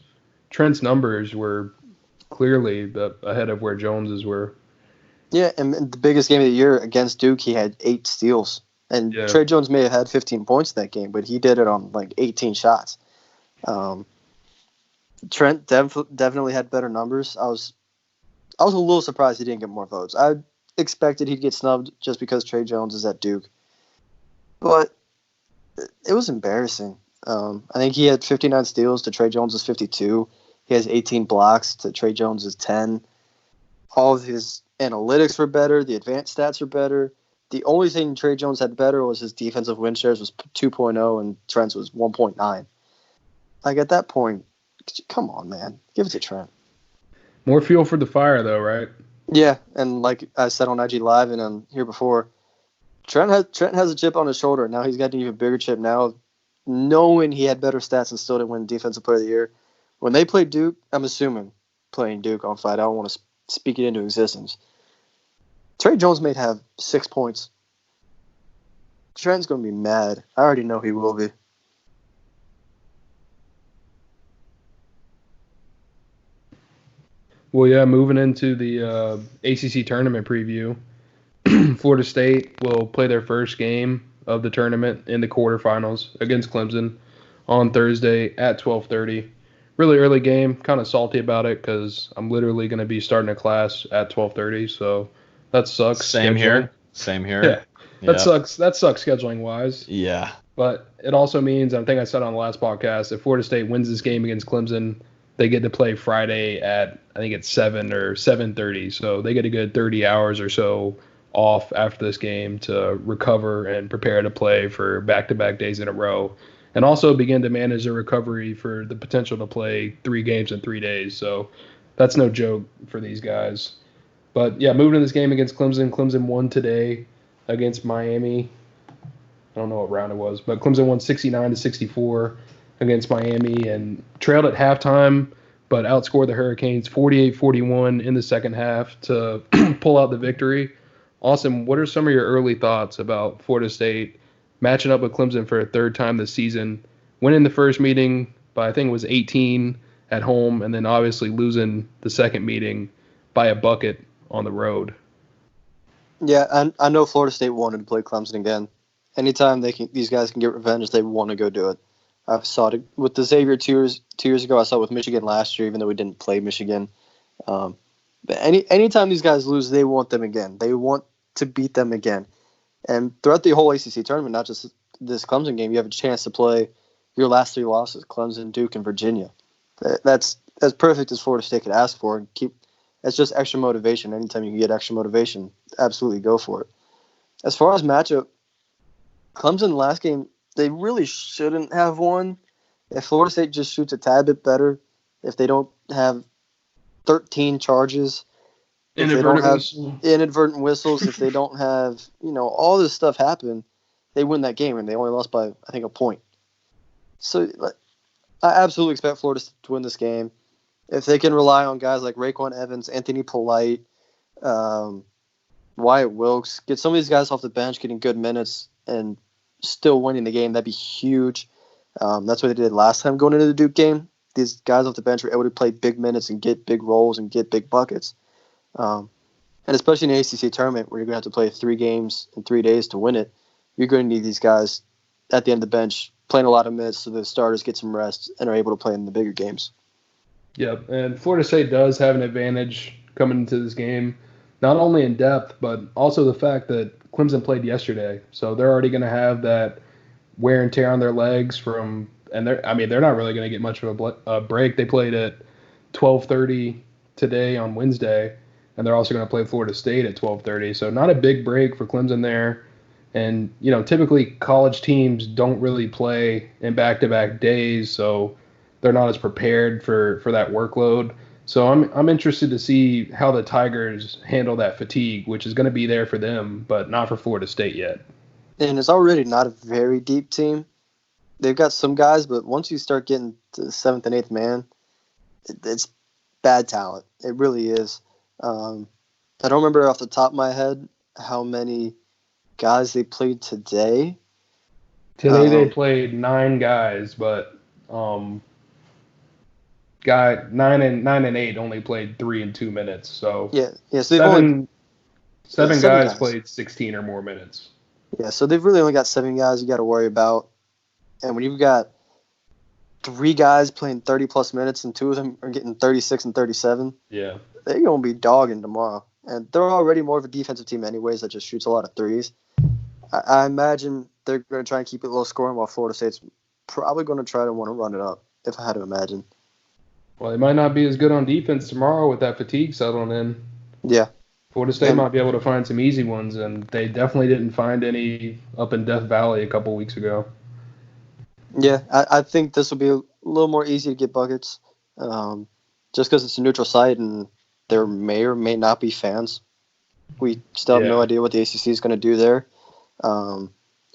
Trent's numbers were clearly ahead of where Jones's were. Yeah, and the biggest game of the year against Duke, he had 8 steals. And yeah. Trey Jones may have had 15 points in that game, but he did it on like 18 shots. Trent definitely had better numbers. I was a little surprised he didn't get more votes. I expected he'd get snubbed just because Trey Jones is at Duke. But it was embarrassing. I think he had 59 steals to Trey Jones' 52. He has 18 blocks to Trey Jones' 10. All of his analytics were better. The advanced stats were better. The only thing Trey Jones had better was his defensive win shares was 2.0 and Trent's was 1.9. Like, at that point, come on, man. Give it to Trent. More fuel for the fire, though, right? Yeah, and like I said on IG Live and here before, Trent has a chip on his shoulder. Now he's got an even bigger chip now, knowing he had better stats and still didn't win Defensive Player of the Year. When they played Duke, I'm assuming playing Duke on Friday, I don't want to speak it into existence. Trey Jones may have 6 points. Trent's going to be mad. I already know he will be. Well, yeah, moving into the ACC tournament preview, Florida State will play their first game of the tournament in the quarterfinals against Clemson on Thursday at 12:30. Really early game, kind of salty about it because I'm literally going to be starting a class at 12:30, so that sucks. Same here. Yeah, that sucks. That sucks scheduling wise. Yeah. But it also means, I think I said on the last podcast, if Florida State wins this game against Clemson, they get to play Friday at, I think it's 7 or 7:30. So they get a good 30 hours or so off after this game to recover and prepare to play for back-to-back days in a row. And also begin to manage their recovery for the potential to play 3 games in 3 days. So that's no joke for these guys. But, yeah, moving to this game against Clemson. Clemson won today against Miami. I don't know what round it was, but Clemson won 69-64 against Miami and trailed at halftime, but outscored the Hurricanes 48-41 in the second half to pull out the victory. Austin, what are some of your early thoughts about Florida State matching up with Clemson for a third time this season winning the first meeting by, I think it was 18 at home, and then obviously losing the second meeting by a bucket on the road. Yeah, I know Florida State wanted to play Clemson again. Anytime these guys can get revenge, they want to go do it. I saw it with the Xavier 2 years ago. I saw it with Michigan last year, even though we didn't play Michigan. But anytime these guys lose, they want them again. They want to beat them again. And throughout the whole ACC tournament, not just this Clemson game, you have a chance to play your last 3 losses: Clemson, Duke, and Virginia. That's as perfect as Florida State could ask for. That's just extra motivation. Anytime you can get extra motivation, absolutely go for it. As far as matchup, Clemson last game, they really shouldn't have won. If Florida State just shoots a tad bit better, if they don't have 13 charges, if they don't have inadvertent whistles, if they don't have, all this stuff happen, they win that game, and they only lost by, I think, a point. So I absolutely expect Florida State to win this game. If they can rely on guys like Raekwon Evans, Anthony Polite, Wyatt Wilkes, get some of these guys off the bench, getting good minutes, and still winning the game, that'd be huge. That's what they did last time going into the Duke game. These guys off the bench were able to play big minutes and get big roles and get big buckets. And especially in the ACC tournament, where you're going to have to play 3 games in 3 days to win it, you're going to need these guys at the end of the bench playing a lot of minutes so the starters get some rest and are able to play in the bigger games. Yep, and Florida State does have an advantage coming into this game, not only in depth, but also the fact that Clemson played yesterday. So they're already going to have that wear and tear on their legs and they're not really going to get much of a break. They played at 12:30 today on Wednesday, and they're also going to play Florida State at 12:30. So not a big break for Clemson there. And, typically college teams don't really play in back-to-back days, so they're not as prepared for that workload. So I'm interested to see how the Tigers handle that fatigue, which is going to be there for them, but not for Florida State yet. And it's already not a very deep team. They've got some guys, but once you start getting to the 7th and 8th man, it's bad talent. It really is. I don't remember off the top of my head how many guys they played today. Today they played 9 guys, but 9 and 8 only played 3 and 2 minutes. So yeah. So seven guys played 16 or more minutes. Yeah, so they've really only got 7 guys you got to worry about, and when you've got 3 guys playing 30-plus minutes and 2 of them are getting 36 and 37, yeah, they're going to be dogging tomorrow. And they're already more of a defensive team anyways that just shoots a lot of threes. I imagine they're going to try and keep it low scoring while Florida State's probably going to try to want to run it up, if I had to imagine. Well, they might not be as good on defense tomorrow with that fatigue settling in. Yeah. Florida State might be able to find some easy ones, and they definitely didn't find any up in Death Valley a couple weeks ago. Yeah, I think this will be a little more easy to get buckets, just because it's a neutral site and there may or may not be fans. We still have no idea what the ACC is going to do there.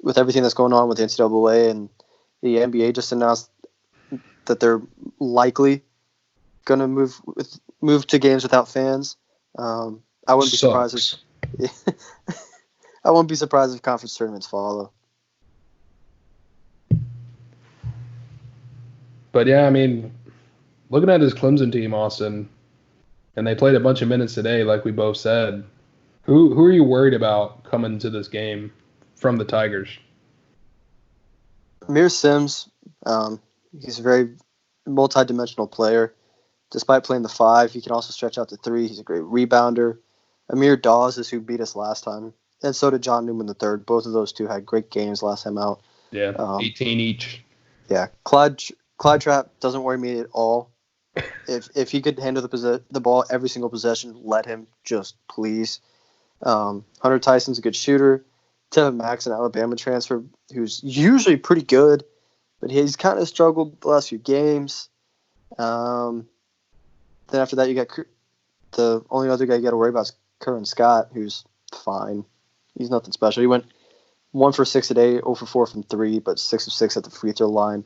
With everything that's going on with the NCAA, and the NBA just announced that they're likely going to move to games without fans. I wouldn't be surprised if conference tournaments follow. But yeah, I mean, looking at this Clemson team, Austin, and they played a bunch of minutes today, like we both said. Who are you worried about coming to this game from the Tigers? Amir Sims, he's a very multi-dimensional player. Despite playing the 5, he can also stretch out to 3. He's a great rebounder. Amir Dawes is who beat us last time, and so did John Newman III. Both of those two had great games last time out. Yeah, 18 each. Yeah, Clyde Trapp doesn't worry me at all. If he could handle the ball every single possession, let him, just please. Hunter Tyson's a good shooter. Tevin Max, an Alabama transfer, who's usually pretty good, but he's kind of struggled the last few games. Then after that, you got the only other guy you got to worry about is Curran Scott, who's fine. He's nothing special. He went 1 for 6 today, 0 for 4 from 3, but 6 of 6 at the free throw line.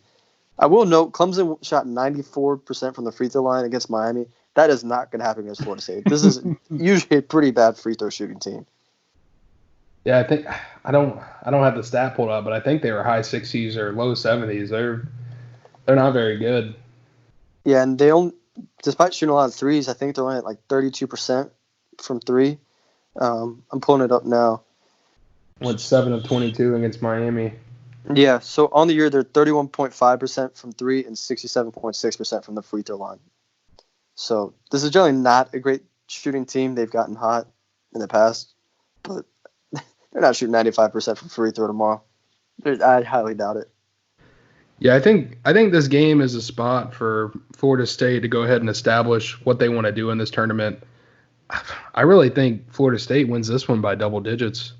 I will note, Clemson shot 94% from the free throw line against Miami. That is not going to happen against Florida State. This is usually a pretty bad free throw shooting team. Yeah, I think I don't have the stat pulled up, but I think they were high 60s or low 70s. They're not very good. Yeah, and they only, despite shooting a lot of threes, I think they're only at like 32% from three. I'm pulling it up now. Went 7 of 22 against Miami. Yeah, so on the year, they're 31.5% from three and 67.6% from the free throw line. So this is generally not a great shooting team. They've gotten hot in the past, but they're not shooting 95% from free throw tomorrow. I highly doubt it. Yeah, I think this game is a spot for Florida State to go ahead and establish what they want to do in this tournament. I really think Florida State wins this one by double digits.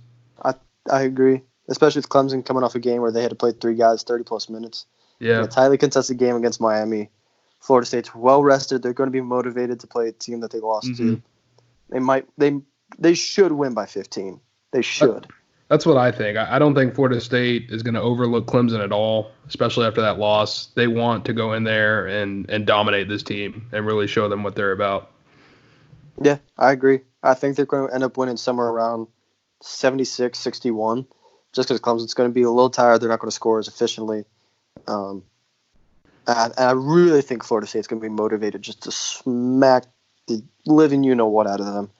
I agree, especially with Clemson coming off a game where they had to play three guys 30-plus minutes. Yeah. In a tightly contested game against Miami. Florida State's well rested. They're going to be motivated to play a team that they lost to. They should win by 15. They should. That's what I think. I don't think Florida State is going to overlook Clemson at all, especially after that loss. They want to go in there and dominate this team and really show them what they're about. Yeah, I agree. I think they're going to end up winning somewhere around 76-61, just because Clemson's going to be a little tired. They're not going to score as efficiently. And I really think Florida State's going to be motivated just to smack the living you-know-what out of them.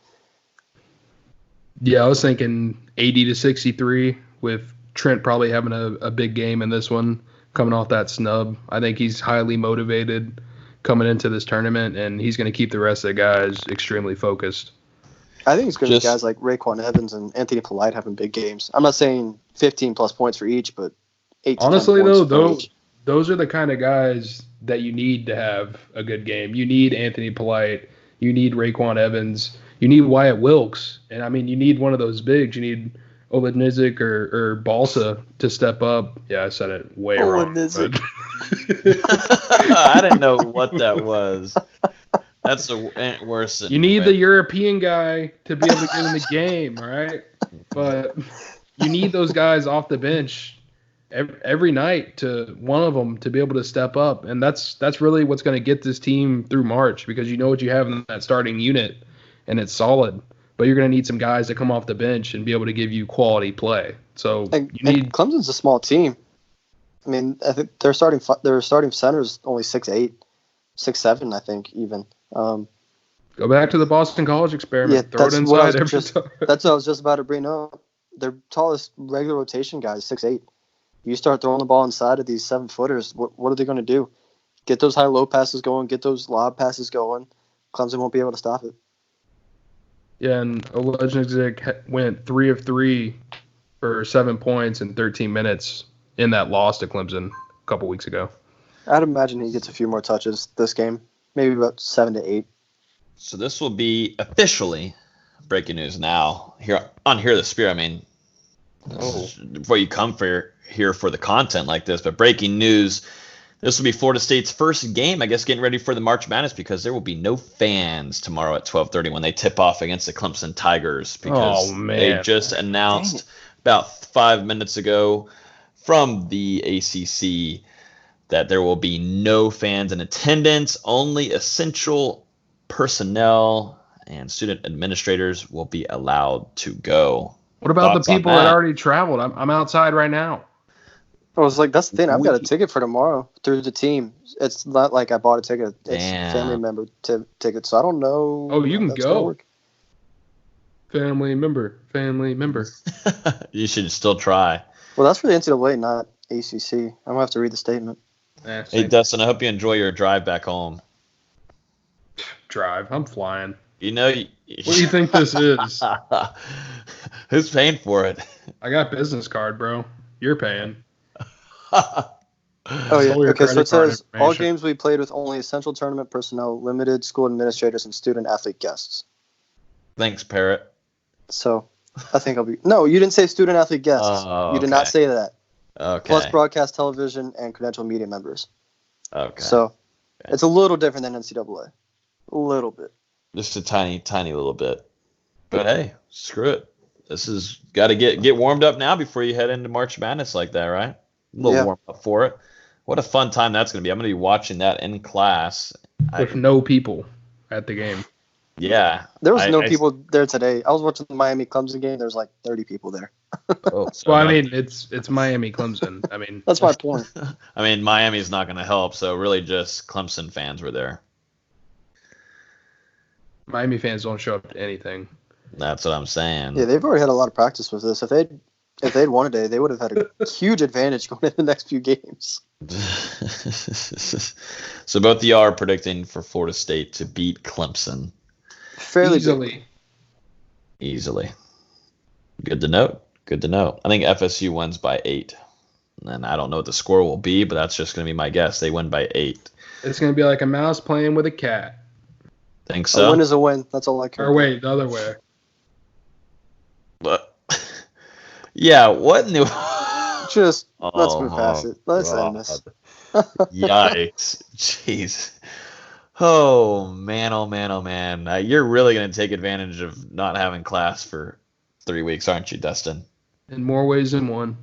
Yeah, I was thinking 80-63 with Trent probably having a big game in this one, coming off that snub. I think he's highly motivated coming into this tournament, and he's going to keep the rest of the guys extremely focused. I think it's going to be guys like Raekwon Evans and Anthony Polite having big games. I'm not saying 15-plus points for each, but 8 to 10 points for each. Those are the kind of guys that you need to have a good game. You need Anthony Polite. You need Raekwon Evans. You need Wyatt Wilkes. And, I mean, you need one of those bigs. You need Olenizik or Balsa to step up. Yeah, I said it way wrong. I didn't know what that was. That's the worst. You need the European guy to be able to get in the game, all right? But you need those guys off the bench every night, to one of them to be able to step up. And that's really what's going to get this team through March, because you know what you have in that starting unit, and it's solid. But you're going to need some guys to come off the bench and be able to give you quality play. So and Clemson's a small team. I mean, I think their starting center is only 6'8", 6'7", I think, even. Go back to the Boston College experiment. Yeah, Throw it inside every time. That's what I was just about to bring up. Their tallest regular rotation guy is 6'8". You start throwing the ball inside of these 7-footers, what are they going to do? Get those high-low passes going, get those lob passes going. Clemson won't be able to stop it. Yeah, and Olenizik went 3 of 3 for 7 points in 13 minutes in that loss to Clemson a couple weeks ago. I'd imagine he gets a few more touches this game, maybe about 7 to 8. So this will be officially breaking news now here on Hear the Spear. I mean, before you come here for the content like this, but breaking news. This will be Florida State's first game, I guess, getting ready for the March Madness, because there will be no fans tomorrow at 12:30 when they tip off against the Clemson Tigers, because they just announced about 5 minutes ago from the ACC that there will be no fans in attendance. Only essential personnel and student administrators will be allowed to go. What about the people that already traveled? I'm outside right now. I was like, that's the thing. I've got a ticket for tomorrow through the team. It's not like I bought a ticket. It's family member ticket, so I don't know. Oh, you can go. Family member. You should still try. Well, that's for the NCAA, not ACC. I'm going to have to read the statement. Hey, Dustin, I hope you enjoy your drive back home. Drive? I'm flying. You know, what do you think this is? Who's paying for it? I got business card, bro. You're paying. Oh, yeah. Okay, so it says, all games we played with only essential tournament personnel, limited school administrators, and student-athlete guests. Thanks, Parrot. So, I think I'll be... No, you didn't say student-athlete guests. You did not say that. Okay. Plus broadcast television and credential media members. Okay. So, it's a little different than NCAA. A little bit. Just a tiny, tiny little bit. But hey, screw it. This is got to get warmed up now before you head into March Madness like that, right? A little warm up for it. What a fun time that's going to be. I'm going to be watching that in class. With no people at the game. Yeah. There was no people there today. I was watching the Miami Clemson game. There's like 30 people there. Well, I mean, it's Miami Clemson. I mean, that's my point. I mean, Miami's not going to help, so really just Clemson fans were there. Miami fans don't show up to anything. That's what I'm saying. Yeah, they've already had a lot of practice with this. If they'd won today, they would have had a huge advantage going into the next few games. So both of y'all are predicting for Florida State to beat Clemson. Fairly Easily. Good to know. I think FSU wins by 8. And I don't know what the score will be, but that's just going to be my guess. They win by 8. It's going to be like a mouse playing with a cat. Think so? A win is a win. That's all I care. Or wait, the other way. But yeah, what new? Let's move past it. Let's end this. Yikes! Jeez. Oh man! You're really gonna take advantage of not having class for 3 weeks, aren't you, Dustin? In more ways than one.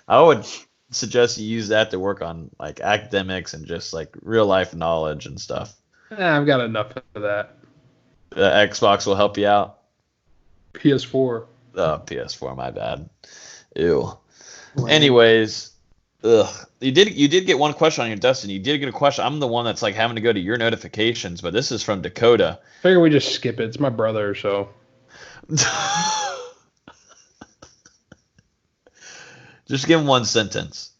I would suggest you use that to work on like academics and just like real life knowledge and stuff. I've got enough of that. The Xbox will help you out. PS4. Oh, PS4, my bad. Ew. Anyways, you did get one question on your Dustin. You did get a question. I'm the one that's like having to go to your notifications, but this is from Dakota. Figure we just skip it. It's my brother, so. Just give him one sentence.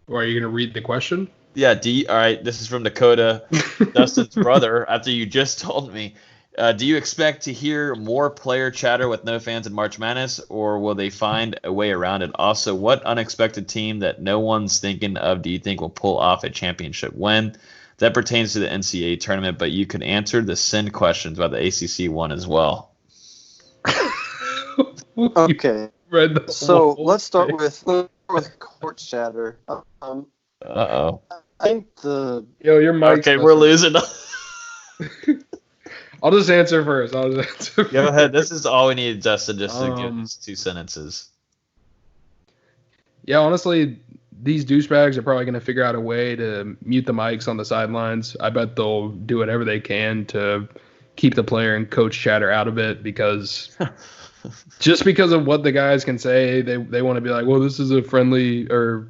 Or are you gonna read the question? Yeah. All right. This is from Dakota, Dustin's brother. After you just told me. Do you expect to hear more player chatter with no fans in March Madness, or will they find a way around it? Also, what unexpected team that no one's thinking of do you think will pull off a championship win? That pertains to the NCAA tournament, but you could answer the send questions about the ACC one as well. Okay. So let's start with court chatter. Uh-oh. I think the... Yo, your mic. Okay, we're losing. I'll just answer first. Go ahead. This is all we need, Justin, just to give us 2 sentences. Yeah, honestly, these douchebags are probably going to figure out a way to mute the mics on the sidelines. I bet they'll do whatever they can to keep the player and coach chatter out of it because just because of what the guys can say, they want to be like, well, this is a friendly or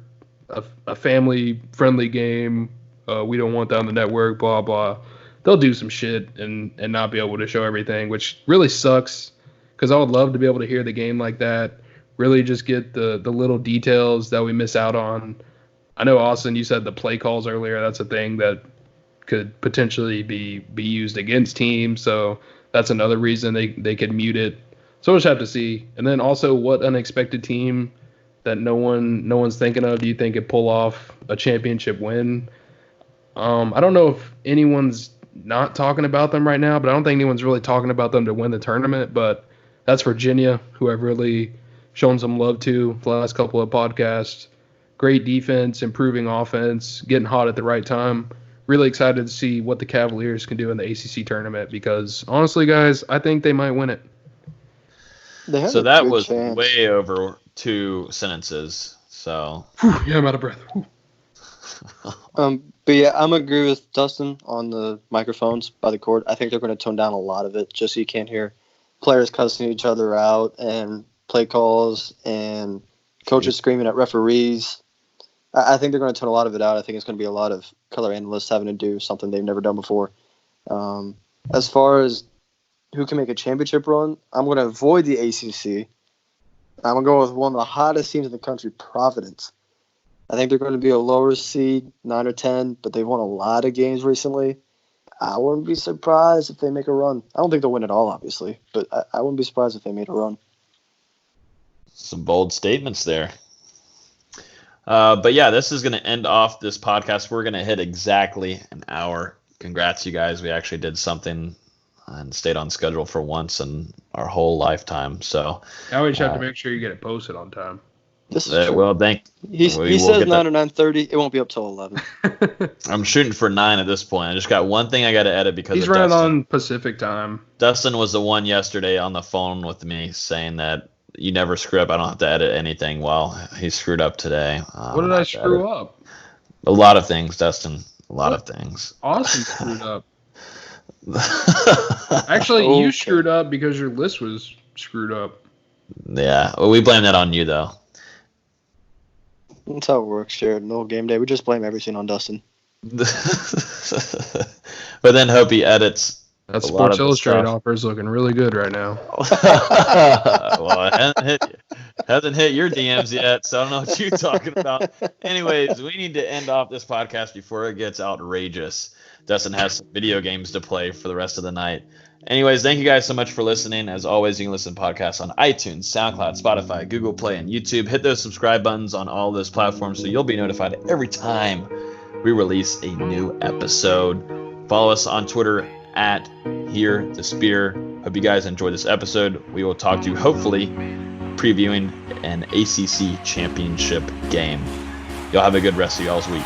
a family-friendly game. We don't want that on the network, blah, blah. They'll do some shit and not be able to show everything, which really sucks because I would love to be able to hear the game like that, really just get the little details that we miss out on. I know, Austin, you said the play calls earlier. That's a thing that could potentially be used against teams, so that's another reason they could mute it. So we'll just have to see. And then also, what unexpected team that no one's thinking of do you think could pull off a championship win? I don't know if anyone's not talking about them right now, but I don't think anyone's really talking about them to win the tournament. But that's Virginia, who I've really shown some love to the last couple of podcasts. Great defense, improving offense, getting hot at the right time. Really excited to see what the Cavaliers can do in the ACC tournament because, honestly, guys, I think they might win it. So that was chance. Way over 2 sentences. So yeah, I'm out of breath. But yeah, I'm agree with Dustin on the microphones by the court. I think they're going to tone down a lot of it just so you can't hear players cussing each other out and play calls and coaches screaming at referees. I think they're going to tone a lot of it out. I think it's going to be a lot of color analysts having to do something they've never done before. As far as who can make a championship run, I'm going to avoid the ACC. I'm going to go with one of the hottest teams in the country, Providence. I think they're going to be a lower seed, 9 or 10, but they've won a lot of games recently. I wouldn't be surprised if they make a run. I don't think they'll win it all, obviously, but I wouldn't be surprised if they made a run. Some bold statements there. But yeah, this is going to end off this podcast. We're going to hit exactly an hour. Congrats, you guys. We actually did something and stayed on schedule for once in our whole lifetime. So now we just have to make sure you get it posted on time. This is well, he says 9 or 9:30. It won't be up till 11. I'm shooting for 9 at this point. I just got one thing I got to edit because he's running on Pacific time. Dustin was the one yesterday on the phone with me saying that you never screw up. I don't have to edit anything. Well, he screwed up today. What did I screw up? A lot of things, Dustin. A lot of things. Austin screwed up. Actually, you screwed up because your list was screwed up. Yeah, well, we blame that on you, though. That's how it works, Jared. No game day. We just blame everything on Dustin. But then hope he edits. That Sports Illustrated offer is looking really good right now. Well, it hasn't hit your DMs yet, so I don't know what you're talking about. Anyways, we need to end off this podcast before it gets outrageous. Dustin has some video games to play for the rest of the night. Anyways, thank you guys so much for listening. As always, you can listen to podcasts on iTunes, SoundCloud, Spotify, Google Play, and YouTube. Hit those subscribe buttons on all those platforms so you'll be notified every time we release a new episode. Follow us on Twitter at Hear the Spear. Hope you guys enjoyed this episode. We will talk to you hopefully previewing an ACC championship game. Y'all have a good rest of y'all's week.